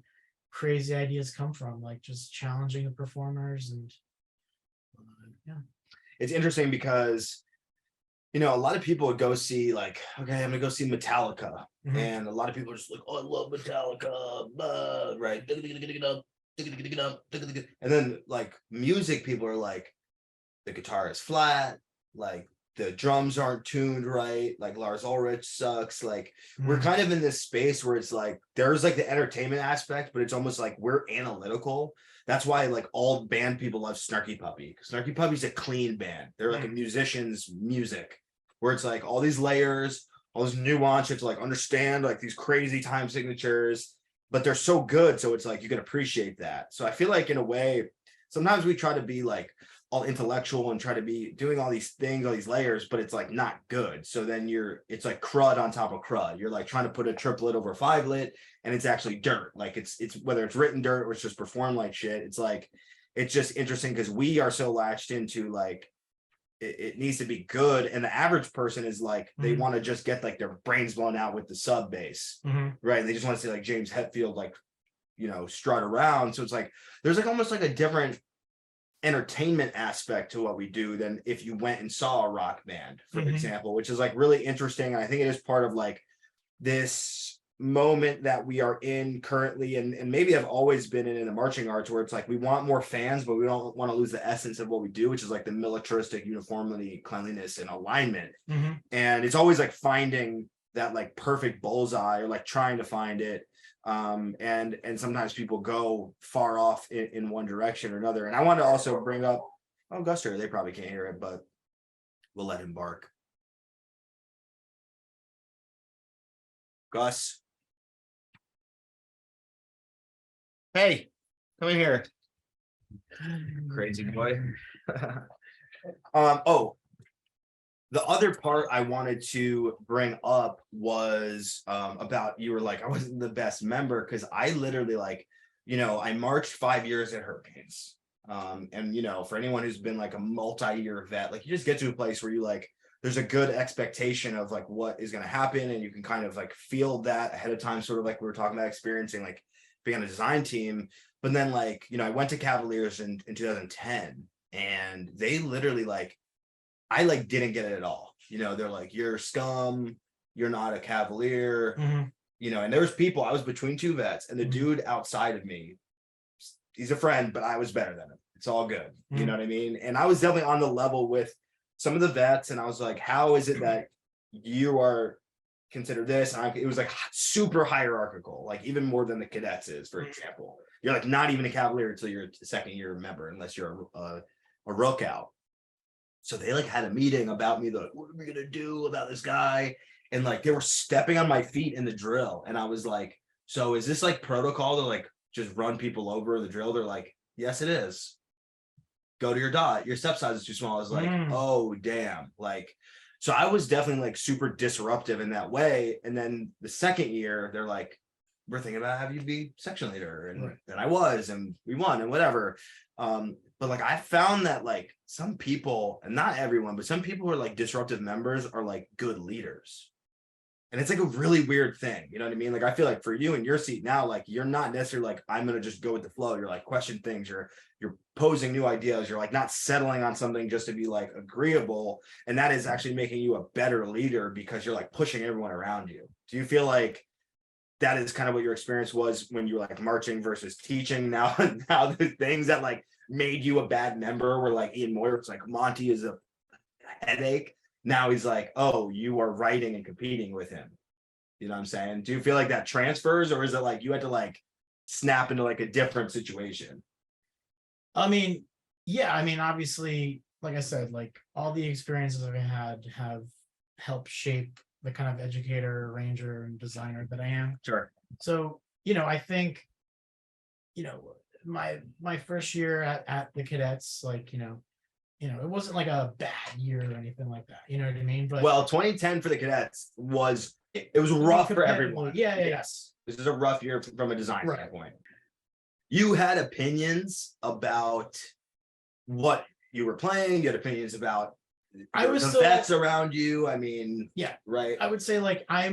crazy ideas come from, like just challenging the performers. And it's interesting because a lot of people would go see, like, okay, I'm gonna go see Metallica, and a lot of people are just like, oh, I love Metallica, right? And then like music people are like, the guitar is flat, like the drums aren't tuned right, like Lars Ulrich sucks. Like we're kind of in this space where it's like there's like the entertainment aspect, but it's almost like we're analytical. That's why like all band people love Snarky Puppy. Snarky Puppy's a clean band. They're like a musician's music, where it's like all these layers, all this nuance, you have to like understand like these crazy time signatures, but they're so good. So it's like you can appreciate that. So I feel like in a way, sometimes we try to be like all intellectual and try to be doing all these things, all these layers, but it's like not good. So then it's like crud on top of crud. You're like trying to put a triplet over 5-lit, and it's actually dirt. Like it's whether it's written dirt or it's just performed like shit. It's like, it's just interesting because we are so latched into like, it needs to be good, and the average person is like they want to just get like their brains blown out with the sub bass, right? They just want to see like James Hetfield like strut around. So it's like there's like almost like a different entertainment aspect to what we do than if you went and saw a rock band, for example, which is like really interesting. And I think it is part of like this moment that we are in currently, and maybe have always been in the marching arts, where it's like we want more fans, but we don't want to lose the essence of what we do, which is like the militaristic uniformity, cleanliness, and alignment. And it's always like finding that like perfect bullseye, or like trying to find it. And sometimes people go far off in one direction or another. And I want to also bring up, Guster, they probably can't hear it, but we'll let him bark. Gus. Hey, come in here. Crazy boy. The other part I wanted to bring up was about, you were like, I wasn't the best member, because I literally like, I marched 5 years at Hurricanes. And for anyone who's been like a multi-year vet, like you just get to a place where you like, there's a good expectation of like what is going to happen, and you can kind of like feel that ahead of time, sort of like we were talking about experiencing like being on a design team. But then like, I went to Cavaliers in 2010, and they literally like, I like didn't get it at all. They're like, you're scum, you're not a Cavalier, and there was people, I was between two vets, and the dude outside of me, he's a friend, but I was better than him. It's all good. You know what I mean? And I was definitely on the level with some of the vets, and I was like, how is it that you are considered this? And it was like super hierarchical, like even more than the cadets is, for example. You're like not even a Cavalier until you're a second year member, unless you're a rook out. So they like had a meeting about me, like, what are we gonna do about this guy? And like they were stepping on my feet in the drill, and I was like, so is this like protocol to like just run people over in the drill? They're like, yes, it is. Go to your dot. Your step size is too small. I was like, oh damn. Like, so I was definitely like super disruptive in that way. And then the second year, they're like, we're thinking about having you be section leader, and then I was, and we won, and whatever. But like I found that like some people, and not everyone, but some people who are like disruptive members are like good leaders. And it's like a really weird thing. You know what I mean? Like, I feel like for you in your seat now, like you're not necessarily like, I'm going to just go with the flow. You're like question things. You're posing new ideas. You're like not settling on something just to be like agreeable. And that is actually making you a better leader because you're like pushing everyone around you. Do you feel like that is kind of what your experience was when you were like marching versus teaching? Now the things that like made you a bad member were like Ian Moyer was like, Monty is a headache. Now he's like, oh, you are writing and competing with him. You know what I'm saying? Do you feel like that transfers, or is it like you had to like snap into like a different situation? I mean, yeah, I mean, obviously, like I said, like all the experiences I've had have helped shape the kind of educator, arranger, and designer that I am. Sure. So, I think, my first year at the cadets, like, it wasn't like a bad year or anything like that. You know what I mean? But well, 2010 for the cadets was it was rough for everyone. Yeah. Yes. This is a rough year from a design standpoint. You had opinions about what you were playing, you had opinions about the vets around you. I mean, yeah, right. I would say like I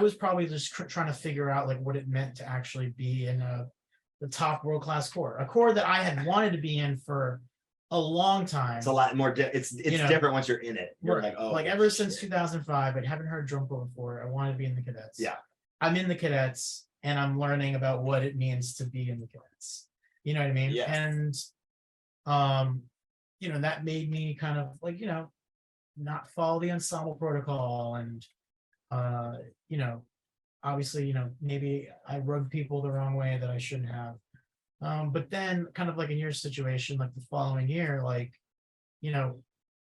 was probably just trying to figure out like what it meant to actually be in the top world-class corps, a corps that I had wanted to be in for a long time. It's a lot more. It's different once you're in it. You're like, oh, like ever since 2005, I haven't heard drum corps before. I wanted to be in the cadets. Yeah, I'm in the cadets, and I'm learning about what it means to be in the cadets. You know what I mean? Yeah. And that made me kind of like not follow the ensemble protocol, and obviously maybe I rubbed people the wrong way that I shouldn't have. But then kind of like in your situation, like the following year, like,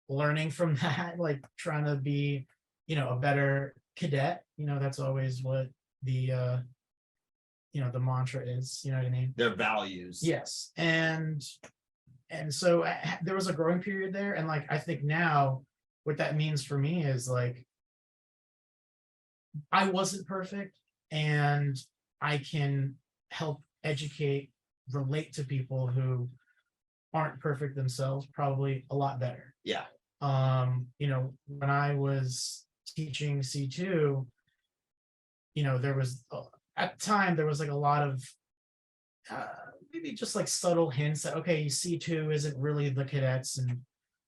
learning from that, like trying to be, a better cadet, that's always what the the mantra is, you know what I mean? Their values. Yes. And so there was a growing period there. And like, I think now what that means for me is like, I wasn't perfect, and I can help educate, relate to people who aren't perfect themselves probably a lot better. Yeah. When I was teaching C2, there was at the time there was like a lot of maybe just like subtle hints that okay, C2 isn't really the cadets, and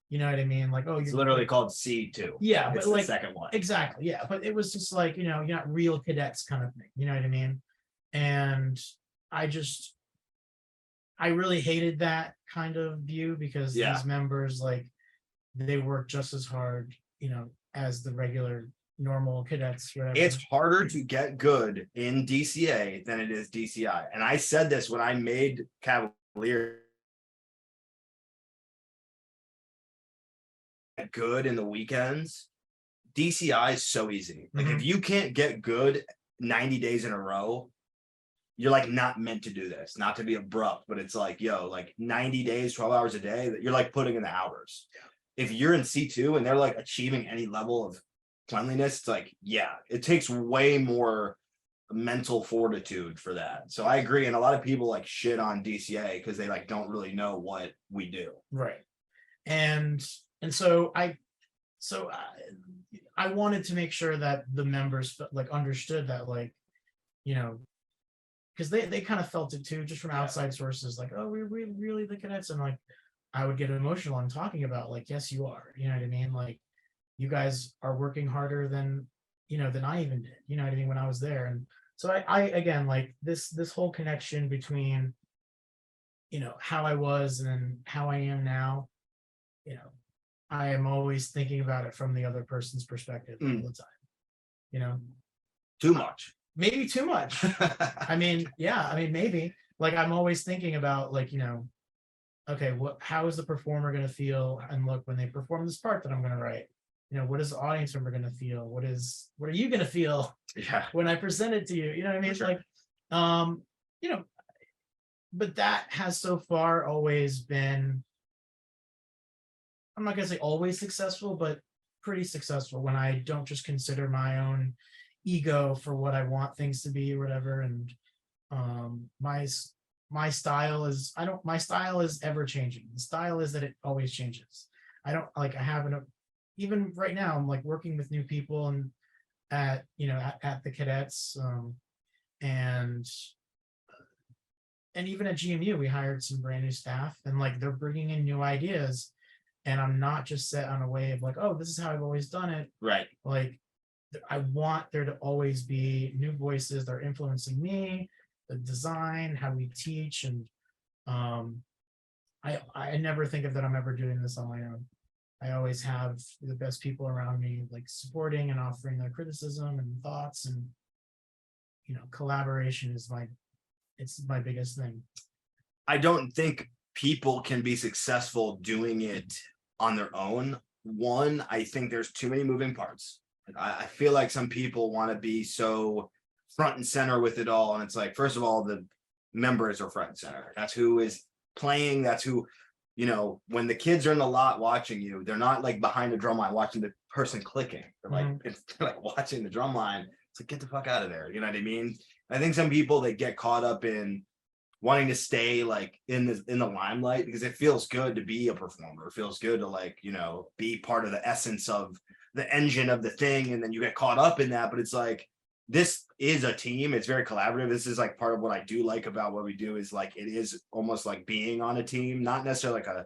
you know what I mean? Like, oh, it's literally called C2. Yeah, it's but like the second one. Exactly. Yeah. But it was just like, you're not real cadets kind of thing. You know what I mean? And I really hated that kind of view because these members, like, they work just as hard, as the regular normal cadets. Whatever. It's harder to get good in DCA than it is DCI. And I said this when I made Cavalier good in the weekends. DCI is so easy. Like if you can't get good 90 days in a row, you're like not meant to do this, not to be abrupt, but it's like, like 90 days, 12 hours a day that you're like putting in the hours. Yeah. If you're in C2 and they're like achieving any level of cleanliness, it's like, it takes way more mental fortitude for that. So I agree. And a lot of people like shit on DCA because they like don't really know what we do. Right. And so I wanted to make sure that the members like understood that, like, because they kind of felt it too, just from outside sources, like, oh, we're really the cadets. And like, I would get emotional on talking about like, yes, you are, you know what I mean? Like, you guys are working harder than I even did, you know what I mean, when I was there. And so I again, like this whole connection between, how I was and how I am now, I am always thinking about it from the other person's perspective all the time, Too much. Maybe too much. I mean, maybe. Like, I'm always thinking about, like, okay, how is the performer going to feel? And look, when they perform this part that I'm going to write, what is the audience member going to feel? What are you going to feel when I present it to you? You know what I mean? It's like, but that has so far always been, I'm not going to say always successful, but pretty successful when I don't just consider my own ego for what I want things to be or whatever. And my style is ever changing. The style is that it always changes. I don't like, I haven't, even right now, I'm like working with new people, and at at the Cadets, and even at GMU, we hired some brand new staff, and like they're bringing in new ideas, and I'm not just set on a way of like, oh, this is how I've always done it. Right. Like, I want there to always be new voices that are influencing me, the design, how we teach, and I never think of that I'm ever doing this on my own. I always have the best people around me, like supporting and offering their criticism and thoughts, and collaboration is it's my biggest thing. I don't think people can be successful doing it on their own. One, I think there's too many moving parts. I feel like some people want to be so front and center with it all. And it's like, first of all, the members are front and center. That's who is playing. That's who, when the kids are in the lot watching you, they're not like behind the drum line watching the person clicking. They're like, it's like watching the drum line. It's like, get the fuck out of there. You know what I mean? I think some people, they get caught up in wanting to stay like in the limelight because it feels good to be a performer. It feels good to like, be part of the essence of the engine of the thing. And then you get caught up in that, but it's like, this is a team. It's very collaborative. This is like part of what I do like about what we do is like, it is almost like being on a team, not necessarily like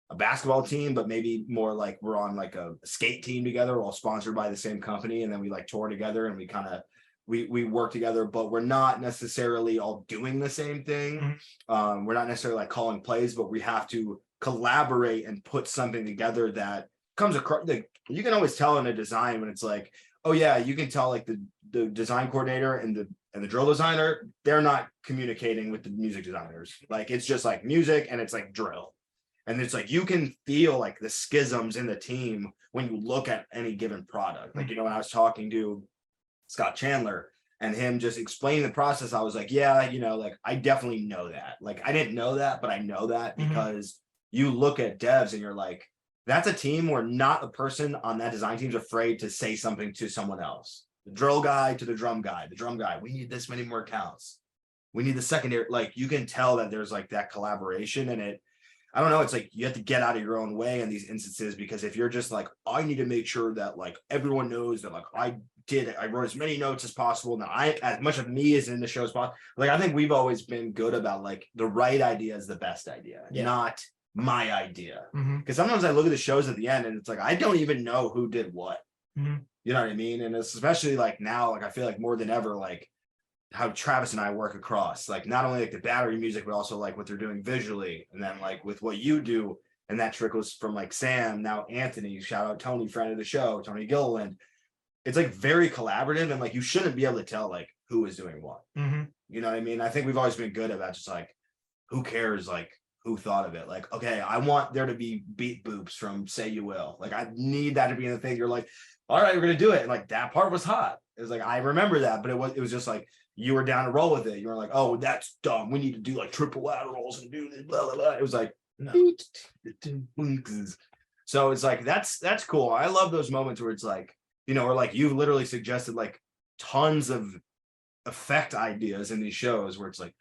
a basketball team, but maybe more like we're on like a skate team together, all sponsored by the same company. And then we like tour together and we kind of, we work together, but we're not necessarily all doing the same thing. We're not necessarily like calling plays, but we have to collaborate and put something together that comes across. Like, you can always tell in a design when it's like, oh yeah, you can tell like the design coordinator and the drill designer, they're not communicating with the music designers. Like, it's just like music and it's like drill. And it's like, you can feel like the schisms in the team when you look at any given product. Like, when I was talking to Scott Chandler and him just explaining the process, I was like, yeah, like I definitely know that. Like, I didn't know that, but I know that because you look at devs and you're like, that's a team where not a person on that design team is afraid to say something to someone else. The drill guy to the drum guy, we need this many more counts. We need the secondary, like you can tell that there's like that collaboration and I don't know. It's like you have to get out of your own way in these instances, because if you're just like, I need to make sure that like everyone knows that like I wrote as many notes as possible. Now as much of me is in the show as possible. Like, I think we've always been good about like the right idea is the best idea, not my idea. Because sometimes I look at the shows at the end and it's like, I don't even know who did what. You know what I mean? And it's especially like now, like I feel like more than ever, like how Travis and I work across, like not only like the battery music, but also like what they're doing visually. And then like with what you do, and that trickles from like Sam, now Anthony, shout out Tony, friend of the show, Tony Gilliland. It's like very collaborative, and like you shouldn't be able to tell like who is doing what. You know what I mean? I think we've always been good about just like, who cares like who thought of it? Like, okay, I want there to be beat boops from Say You Will. Like, I need that to be in the thing. You're like, all right, we're gonna do it. And like that part was hot. It was like, I remember that, but it was just like you were down to roll with it. You were like, oh, that's dumb. We need to do like triple laterals and do this, blah, blah, blah. It was like, no. So it's like, that's cool. I love those moments where it's like, or like you've literally suggested like tons of effect ideas in these shows where it's like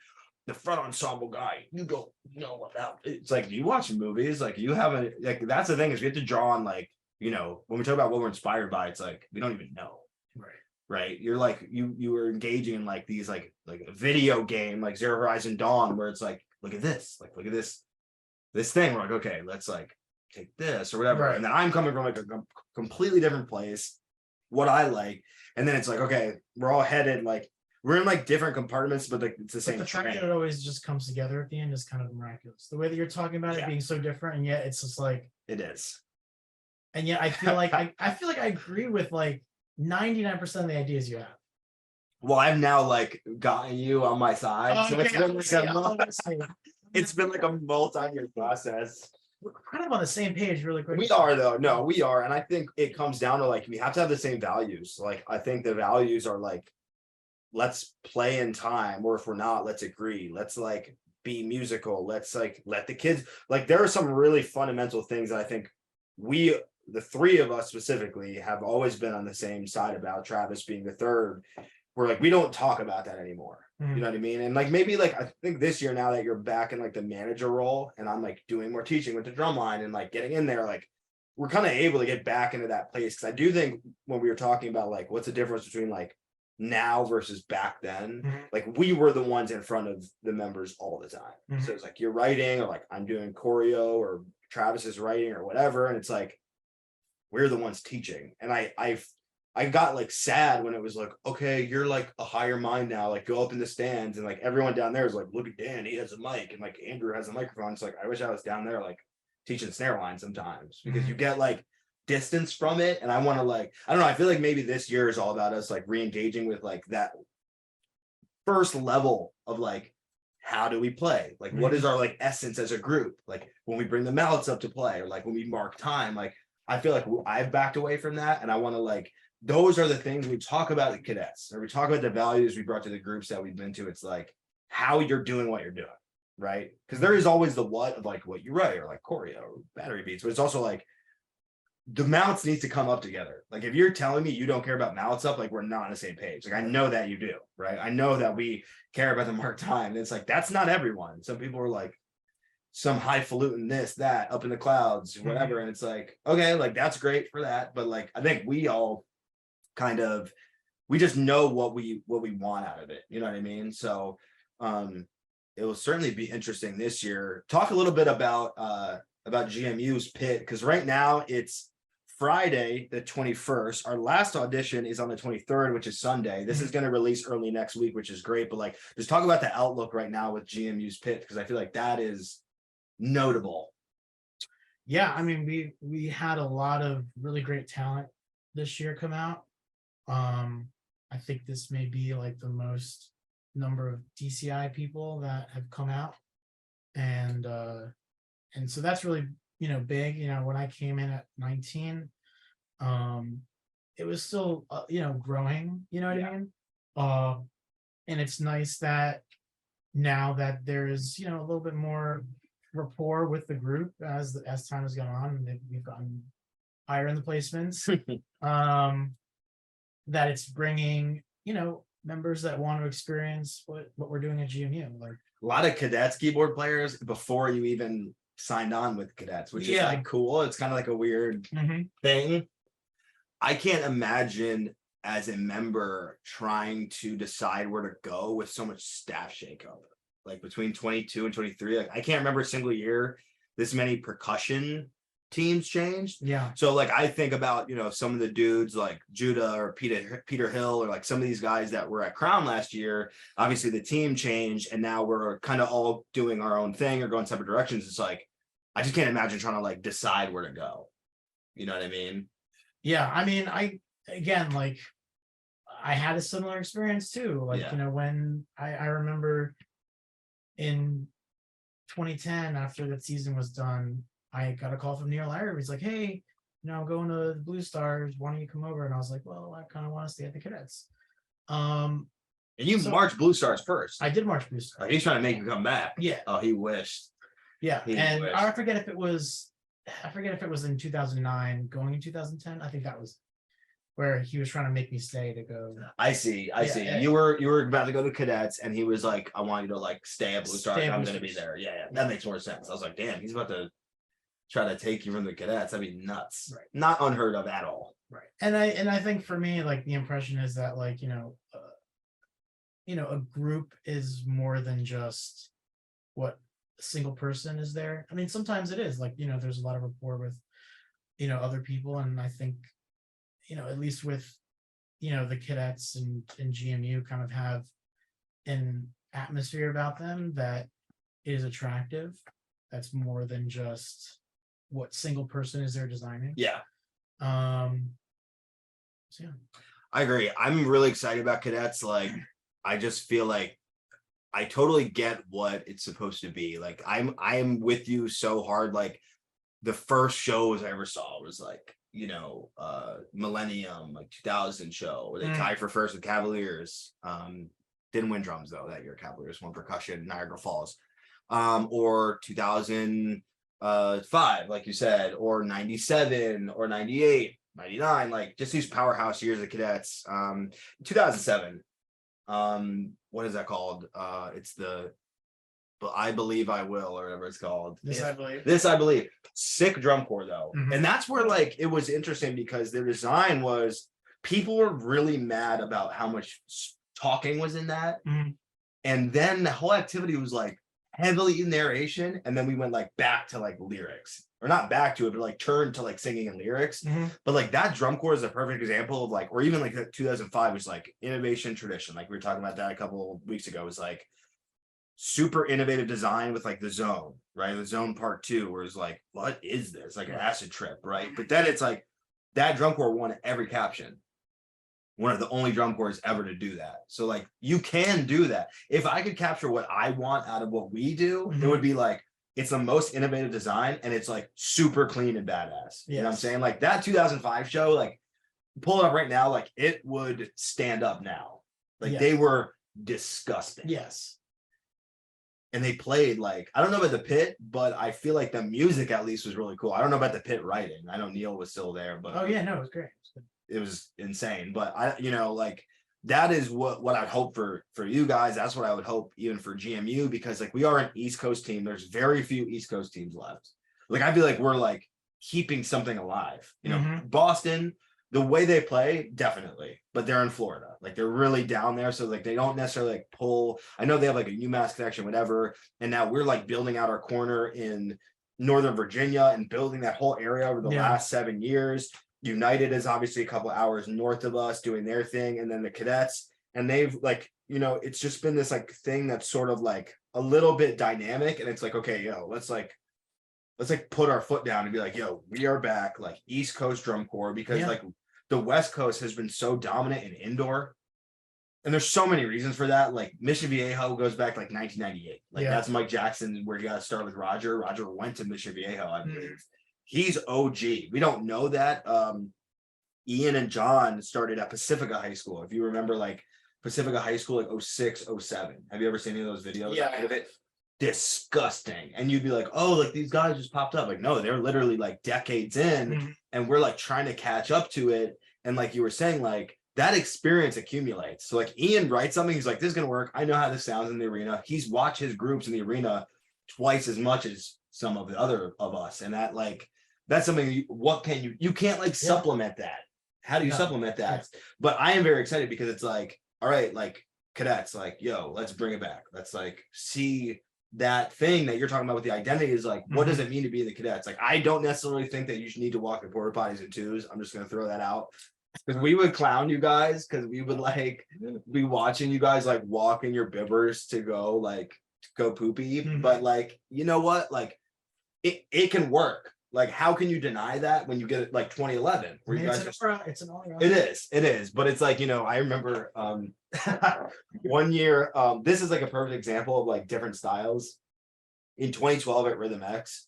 the front ensemble guy, you don't know about it. It's like, you watch movies, like you haven't, like that's the thing is we have to draw on like, when we talk about what we're inspired by, it's like we don't even know. Right. You're like you were engaging in like these like a video game like Zero Horizon Dawn where it's like, look at this, like look at this thing. We're like, okay, let's like take this or whatever. And then I'm coming from like a completely different place, what I like, and then it's like, okay, we're all headed like we're in like different compartments, but like it's the same. The fact that it always just comes together at the end is kind of miraculous. The way that you're talking about it being so different, and yet it's just like it is. And yet I feel like I feel like I agree with like 99% of the ideas you have. Well, I've now like gotten you on my side. So it's been like a multi-year process. We're kind of on the same page really quick. We are though. No, we are. And I think it comes down to like, we have to have the same values. Like, I think the values are like, let's play in time, or if we're not, let's agree. Let's like be musical. Let's like let the kids, like there are some really fundamental things that I think the three of us specifically have always been on the same side about, Travis being the third. We're like, we don't talk about that anymore. You know what I mean? And like, maybe like, I think this year now that you're back in like the manager role and I'm like doing more teaching with the Drumline and like getting in there, like we're kind of able to get back into that place. Cause I do think when we were talking about like, what's the difference between like now versus back then, like we were the ones in front of the members all the time. So it's like you're writing, or like I'm doing choreo, or Travis is writing, or whatever. And it's like, we're the ones teaching. And I got like sad when it was like, okay, you're like a higher mind now, like go up in the stands, and like everyone down there is like, look at Dan, he has a mic, and like Andrew has a microphone. It's like, I wish I was down there like teaching snare line sometimes, because you get like distance from it. And I want to like, I don't know, I feel like maybe this year is all about us like re-engaging with like that first level of like, how do we play? Like, what is our like essence as a group? Like when we bring the mallets up to play, or like when we mark time, like I feel like I've backed away from that. And I want to like, those are the things we talk about at Cadets, or we talk about the values we brought to the groups that we've been to. It's like how you're doing what you're doing, right? Because there is always the what of like what you write, or like choreo or battery beats, but it's also like the mallets need to come up together. Like if you're telling me you don't care about mallets up, like we're not on the same page. Like I know that you do, right? I know that we care about the mark time. And it's like, that's not everyone. Some people are like some highfalutin this, that, up in the clouds, whatever. And it's like, okay, like that's great for that. But like, I think we all kind of, we just know what we want out of it. You know what I mean? So it will certainly be interesting this year. Talk a little bit about GMU's pit, because right now it's Friday the 21st. Our last audition is on the 23rd, which is Sunday. This is going to release early next week, which is great. But like, just talk about the outlook right now with GMU's pit, because I feel like that is notable. Yeah, I mean, we had a lot of really great talent this year come out. I think this may be like the most number of DCI people that have come out, and so that's really, you know, big. You know, when I came in at 19, it was still you know, growing, you know what I mean? And it's nice that now that there is, you know, a little bit more rapport with the group as time has gone on, and we've gotten higher in the placements. That it's bringing, you know, members that want to experience what we're doing at GMU. Like a lot of Cadets keyboard players before you even signed on with Cadets, which is like cool. It's kind of like a weird thing. I can't imagine as a member trying to decide where to go with so much staff shakeup. Like between 22 and 23, like I can't remember a single year this many percussion teams changed. Yeah. So like I think about, you know, some of the dudes like Judah or Peter Hill, or like some of these guys that were at Crown last year. Obviously the team changed, and now we're kind of all doing our own thing or going separate directions. It's like, I just can't imagine trying to like decide where to go. You know what I mean? Yeah. I mean, I had a similar experience too. Like, you know, when I remember in 2010, after that season was done, I got a call from Neil Larry. He's like, hey, you know, I'm going to the Blue Stars. Why don't you come over? And I was like, well, I kind of want to stay at the Cadets. And you marched Blue Stars first. I did march Blue Stars. Oh, he's trying to make you come back. Yeah. Oh, he wished. Yeah. And I forget if it was in 2009, going in 2010. I think that was where he was trying to make me stay to go. I see. You were about to go to Cadets, and he was like, I want you to like stay at Blue Stars. I'm going to be there. Yeah. That makes more sense. I was like, damn, he's about to try to take you from the Cadets. That'd be nuts. Right. Not unheard of at all. Right. And I think for me, like the impression is that like, you know, a group is more than just what a single person is there. I mean, sometimes it is like, you know, there's a lot of rapport with, you know, other people. And I think, you know, at least with, you know, the Cadets and GMU kind of have an atmosphere about them that is attractive. That's more than just what single person is there designing. Yeah. So yeah. I agree. I'm really excited about Cadets. Like, I just feel like I totally get what it's supposed to be. Like, I'm with you so hard. Like, the first shows I ever saw was like, you know, Millennium, like 2000 show where they tied for first with Cavaliers. Didn't win drums though that year. Cavaliers won percussion, Niagara Falls. Or 2005, like you said, or 97 or 98, 99, like just these powerhouse years of Cadets. 2007. What is that called? It's the but I believe I will, or whatever it's called. This I believe. This I believe. Sick drum corps though. Mhm. And that's where like it was interesting because their design was, people were really mad about how much talking was in that. Mhm. And then the whole activity was like heavily in narration, and then we went like back to like lyrics, or not back to it, but like turned to like singing and lyrics. Mhm. But like that drum corps is a perfect example of like, or even like 2005 was like innovation tradition. Like we were talking about that a couple of weeks ago. It was like super innovative design with like the zone, right? The zone part 2, where it's like, what is this? Like an acid trip, right? But then it's like that drum corps won every caption. One of the only drum corps ever to do that. So like you can do that. If I could capture what I want out of what we do, it would be like, it's the most innovative design and it's like super clean and badass. You know what I'm saying? Like that 2005 show, like pull it up right now, like it would stand up now. Like they were disgusting. Yes. And they played like, I don't know about the pit, but I feel like the music at least was really cool. I don't know about the pit writing. I know Neil was still there, but oh yeah, no, it was great. It was insane. But I, you know, like that is what I'd hope for you guys. That's what I would hope even for GMU, because like we are an East Coast team. There's very few East Coast teams left. Like I feel like we're like keeping something alive. You know, Boston, the way they play, definitely, but they're in Florida. Like they're really down there. So like they don't necessarily like pull. I know they have like a UMass connection, whatever. And now we're like building out our corner in Northern Virginia and building that whole area over the last 7 years. United is obviously a couple hours north of us doing their thing, and then the Cadets, and they've like, you know, it's just been this like thing that's sort of like a little bit dynamic, and it's like, okay, yo, let's put our foot down and be like, yo, we are back, like East Coast drum corps, because like the West Coast has been so dominant in indoor, and there's so many reasons for that. Like Mission Viejo goes back like 1998, like that's Mike Jackson, where you got to start with Roger went to Mission Viejo, I believe. He's OG. We don't know that. Ian and John started at Pacifica High School. If you remember, like Pacifica High School, like 06, 07. Have you ever seen any of those videos? Yeah. Of it? Disgusting. And you'd be like, oh, like these guys just popped up. Like, no, they're literally like decades in, and we're like trying to catch up to it. And like you were saying, like that experience accumulates. So like Ian writes something, he's like, this is gonna work. I know how this sounds in the arena. He's watched his groups in the arena twice as much as some of the other of us. And that like, that's something, what can you can't like supplement that. How do you supplement that? But I am very excited because it's like, all right, like Cadets, like, yo, let's bring it back. Let's like see that thing that you're talking about with the identity is like, what does it mean to be in the Cadets? Like, I don't necessarily think that you should need to walk the porta potties in twos. I'm just going to throw that out. Because we would clown you guys, because we would like be watching you guys like walk in your bibbers to go poopy. But like, you know what? Like it can work. Like, how can you deny that when you get it like 2011? Where you guys it's an all-around. It is. But it's like, you know, I remember one year, this is like a perfect example of like different styles. In 2012 at Rhythm X,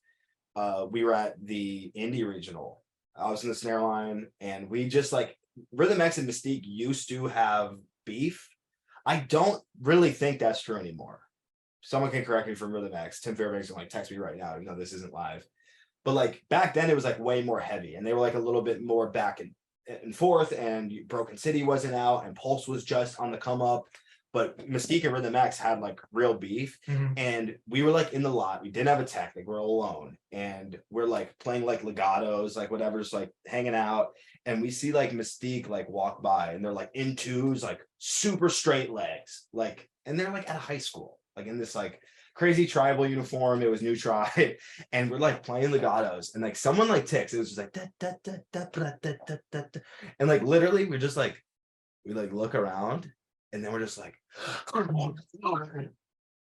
we were at the Indie Regional. I was in the snare line, and we just like Rhythm X and Mystique used to have beef. I don't really think that's true anymore. Someone can correct me from Rhythm X. Tim Fairbanks can like text me right now, even though this isn't live. But like back then it was like way more heavy, and they were like a little bit more back and forth, and Broken City wasn't out, and Pulse was just on the come up. But Mystique and Rhythm X had like real beef, and we were like in the lot. We didn't have a tech, like we're alone, and we're like playing like legatos, like whatever's like hanging out, and we see like Mystique like walk by, and they're like in twos, like super straight legs, like, and they're like at a high school, like in this like crazy tribal uniform. It was New Tribe, and we're like playing legatos, and like someone like ticks. It was just like da, da, da, da, da, da, da, da, da. And like literally we're just like, we like look around, and then we're just like,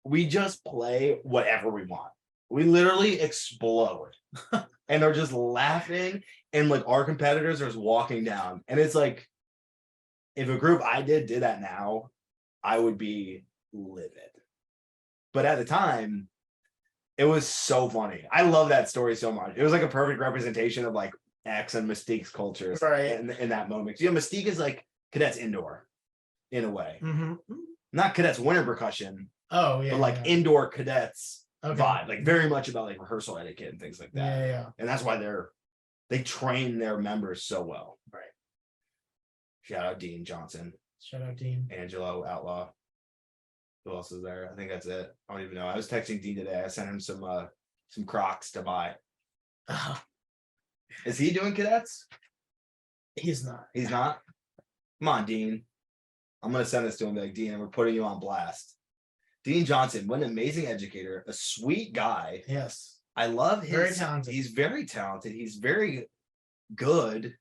we just play whatever we want. We literally explode. And they're just laughing, and like our competitors are just walking down, and it's like, if a group I did that now, I would be livid. But at the time, it was so funny. I love that story so much. It was like a perfect representation of like X and Mystique's cultures in that moment. You know, Mystique is like Cadets indoor in a way. Not Cadets winter percussion. Oh, yeah. But like indoor Cadets vibe. Like very much about like rehearsal etiquette and things like that. Yeah. And that's why they train their members so well. Right. Shout out Dean Johnson. Shout out Dean. Angelo Outlaw. Who else is there? I think that's it. I don't even know. I was texting Dean today. I sent him some Crocs to buy. Is he doing cadets? He's not. He's not? Come on, Dean. I'm gonna send this to him like, Dean, and we're putting you on blast. Dean Johnson, what an amazing educator, a sweet guy. Yes. I love his Very talented. He's very talented. He's very good,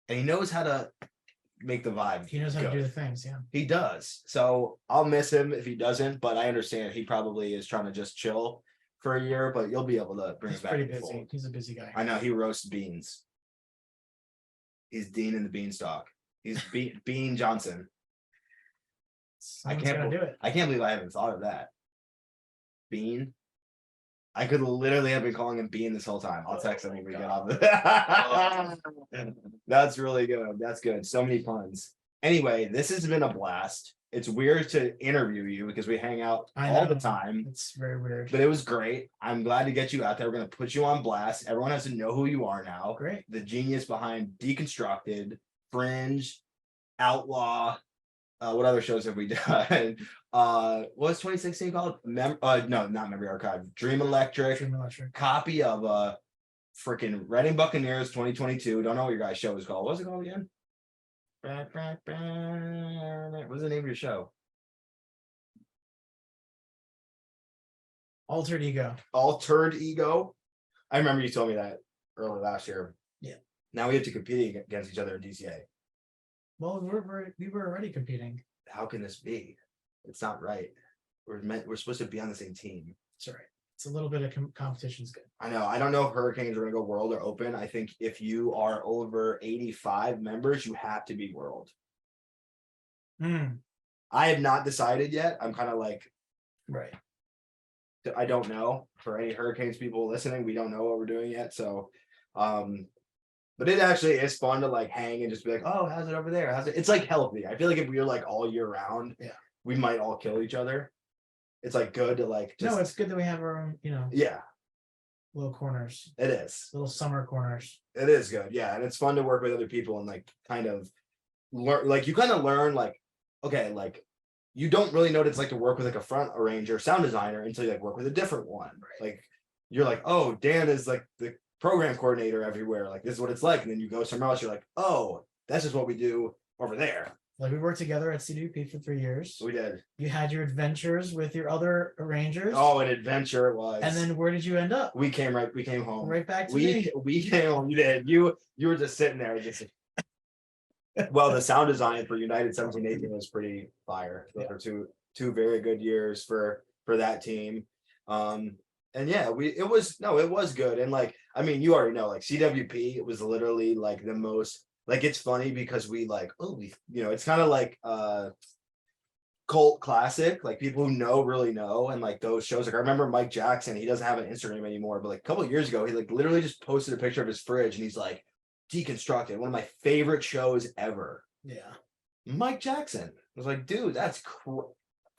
and he knows how to make the vibe. He knows how go. to do the things, yeah. He does. So I'll miss him if he doesn't, but I understand he probably is trying to just chill for a year, but you'll be able to bring He's it back. pretty busy. He's a busy guy. I know he roasts beans. He's Dean in the Beanstalk. He's Bean Johnson. Someone's gonna do it. I can't believe I haven't thought of that. Bean. I could literally have been calling him Bean this whole time. I'll text him when we get off. That's really good. That's good. So many puns. Anyway, this has been a blast. It's weird to interview you because we hang out all the time. It's very weird. But it was great. I'm glad to get you out there. We're going to put you on blast. Everyone has to know who you are now. Great. The genius behind Deconstructed, Fringe, Outlaw. What other shows have we done? What was 2016 called? No, not Memory Archive. Dream Electric. Copy of freaking Reading Buccaneers 2022. Don't know what your guys' show was called. What was it called again? What's the name of your show? Altered Ego. Altered Ego. I remember you told me that early last year. Yeah. Now we have to compete against each other in DCA. Well, we were already competing. How can this be? It's not right. We're supposed to be on the same team. It's all right. It's a little bit of competition's good. I know. I don't know if Hurricanes are going to go world or open. I think if you are over 85 members, you have to be world. I have not decided yet. I'm kind of like, right. I don't know. For any Hurricanes people listening, we don't know what we're doing yet. So, but it actually is fun to like hang and just be like, oh, how's it over there? How's it? It's like healthy. I feel like if we were like all year round, yeah, we might all kill each other. It's like good to like just, no, it's good that we have our own, yeah, little corners. It is little summer corners. It is good, yeah, and it's fun to work with other people and like kind of learn. Like you kind of learn like, okay, like you don't really know what it's like to work with like a front arranger, sound designer until you like work with a different one. Right. Like you're like, oh, Dan is like the program coordinator everywhere. Like this is what it's like, and then you go somewhere else. You're like, oh, that's just what we do over there. Like we worked together at CWP for 3 years. We did. You had your adventures with your other arrangers. Oh, an adventure it was. And then where did you end up? We came home. Right back to me. We came home. You did. You were just sitting there. Just well, the sound design for United 1718 was pretty fire. Those were two very good years for that team. And yeah, it was good. And like, I mean, you already know, like CWP, it was literally like the most. Like it's funny because we like, it's kind of like cult classic, like people who know really know, and like those shows. Like I remember Mike Jackson, he doesn't have an Instagram anymore, but like a couple of years ago, he like literally just posted a picture of his fridge, and he's like, Deconstructed, one of my favorite shows ever. Yeah, Mike Jackson. I was like, dude, that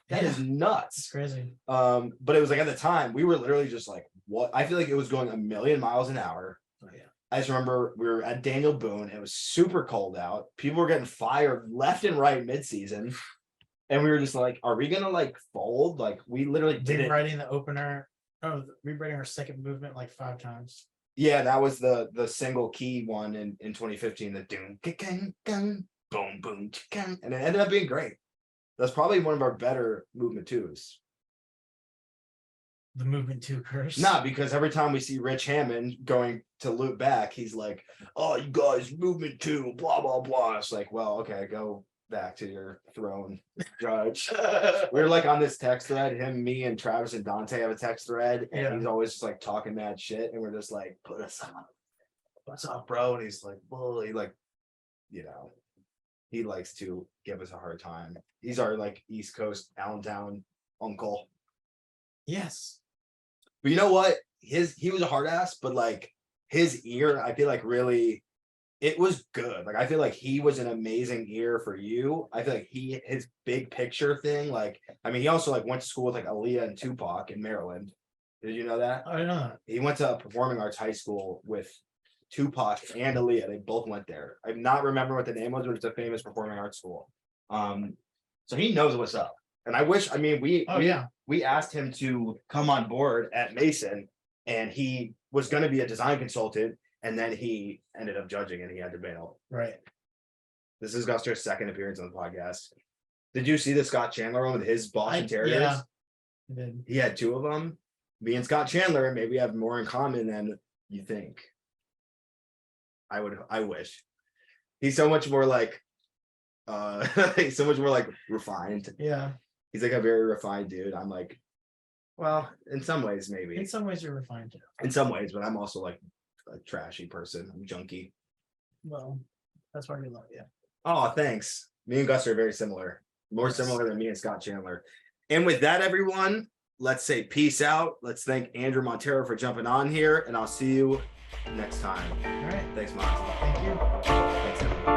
is nuts. It's crazy. But it was like at the time we were literally just like, what? I feel like it was going a million miles an hour. Oh yeah. I just remember we were at Daniel Boone. It was super cold out. People were getting fired left and right mid-season. And we were just like, are we going to like fold? Like we literally did it. Rewriting the opener. Oh, rewriting our second movement like 5 times. Yeah, that was the single key one in 2015. The doom, boom, boom, and it ended up being great. That's probably one of our better movement twos. The movement 2 curse. Nah, because every time we see Rich Hammond going to loop back, he's like, oh, you guys, movement 2, blah, blah, blah. It's like, well, okay, go back to your throne, Judge. We're like on this text thread, him, me, and Travis and Dante have a text thread, and he's always just like talking mad shit, and we're just like, put us on. What's up, bro? And he's like, well, he like, he likes to give us a hard time. He's our like East Coast Allentown uncle. Yes. But you know what? He was a hard ass, but like his ear, I feel like really, it was good. Like I feel like he was an amazing ear for you. I feel like his big picture thing, like I mean, he also like went to school with like Aaliyah and Tupac in Maryland. Did you know that? I know that. He went to performing arts high school with Tupac and Aaliyah. They both went there. I'm not remembering what the name was, but it's a famous performing arts school. So he knows what's up. And I wish, I mean, yeah. we asked him to come on board at Mason, and he was going to be a design consultant, and then he ended up judging and he had to bail. Right. This is Guster's second appearance on the podcast. Did you see the Scott Chandler one with his Boston Terriers? Yeah, I did. He had two of them. Me and Scott Chandler maybe have more in common than you think. I wish. He's so much more like he's so much more like refined. Yeah. He's like a very refined dude. I'm like, well, in some ways, maybe. In some ways you're refined too. In some ways, but I'm also like a trashy person. I'm junky. Well, that's why we love you. Oh, thanks. Me and Gus are very similar. More similar than me and Scott Chandler. And with that, everyone, let's say peace out. Let's thank Andrew Monteiro for jumping on here, and I'll see you next time. All right. Thanks, Mox. Thank you. Thanks, everyone.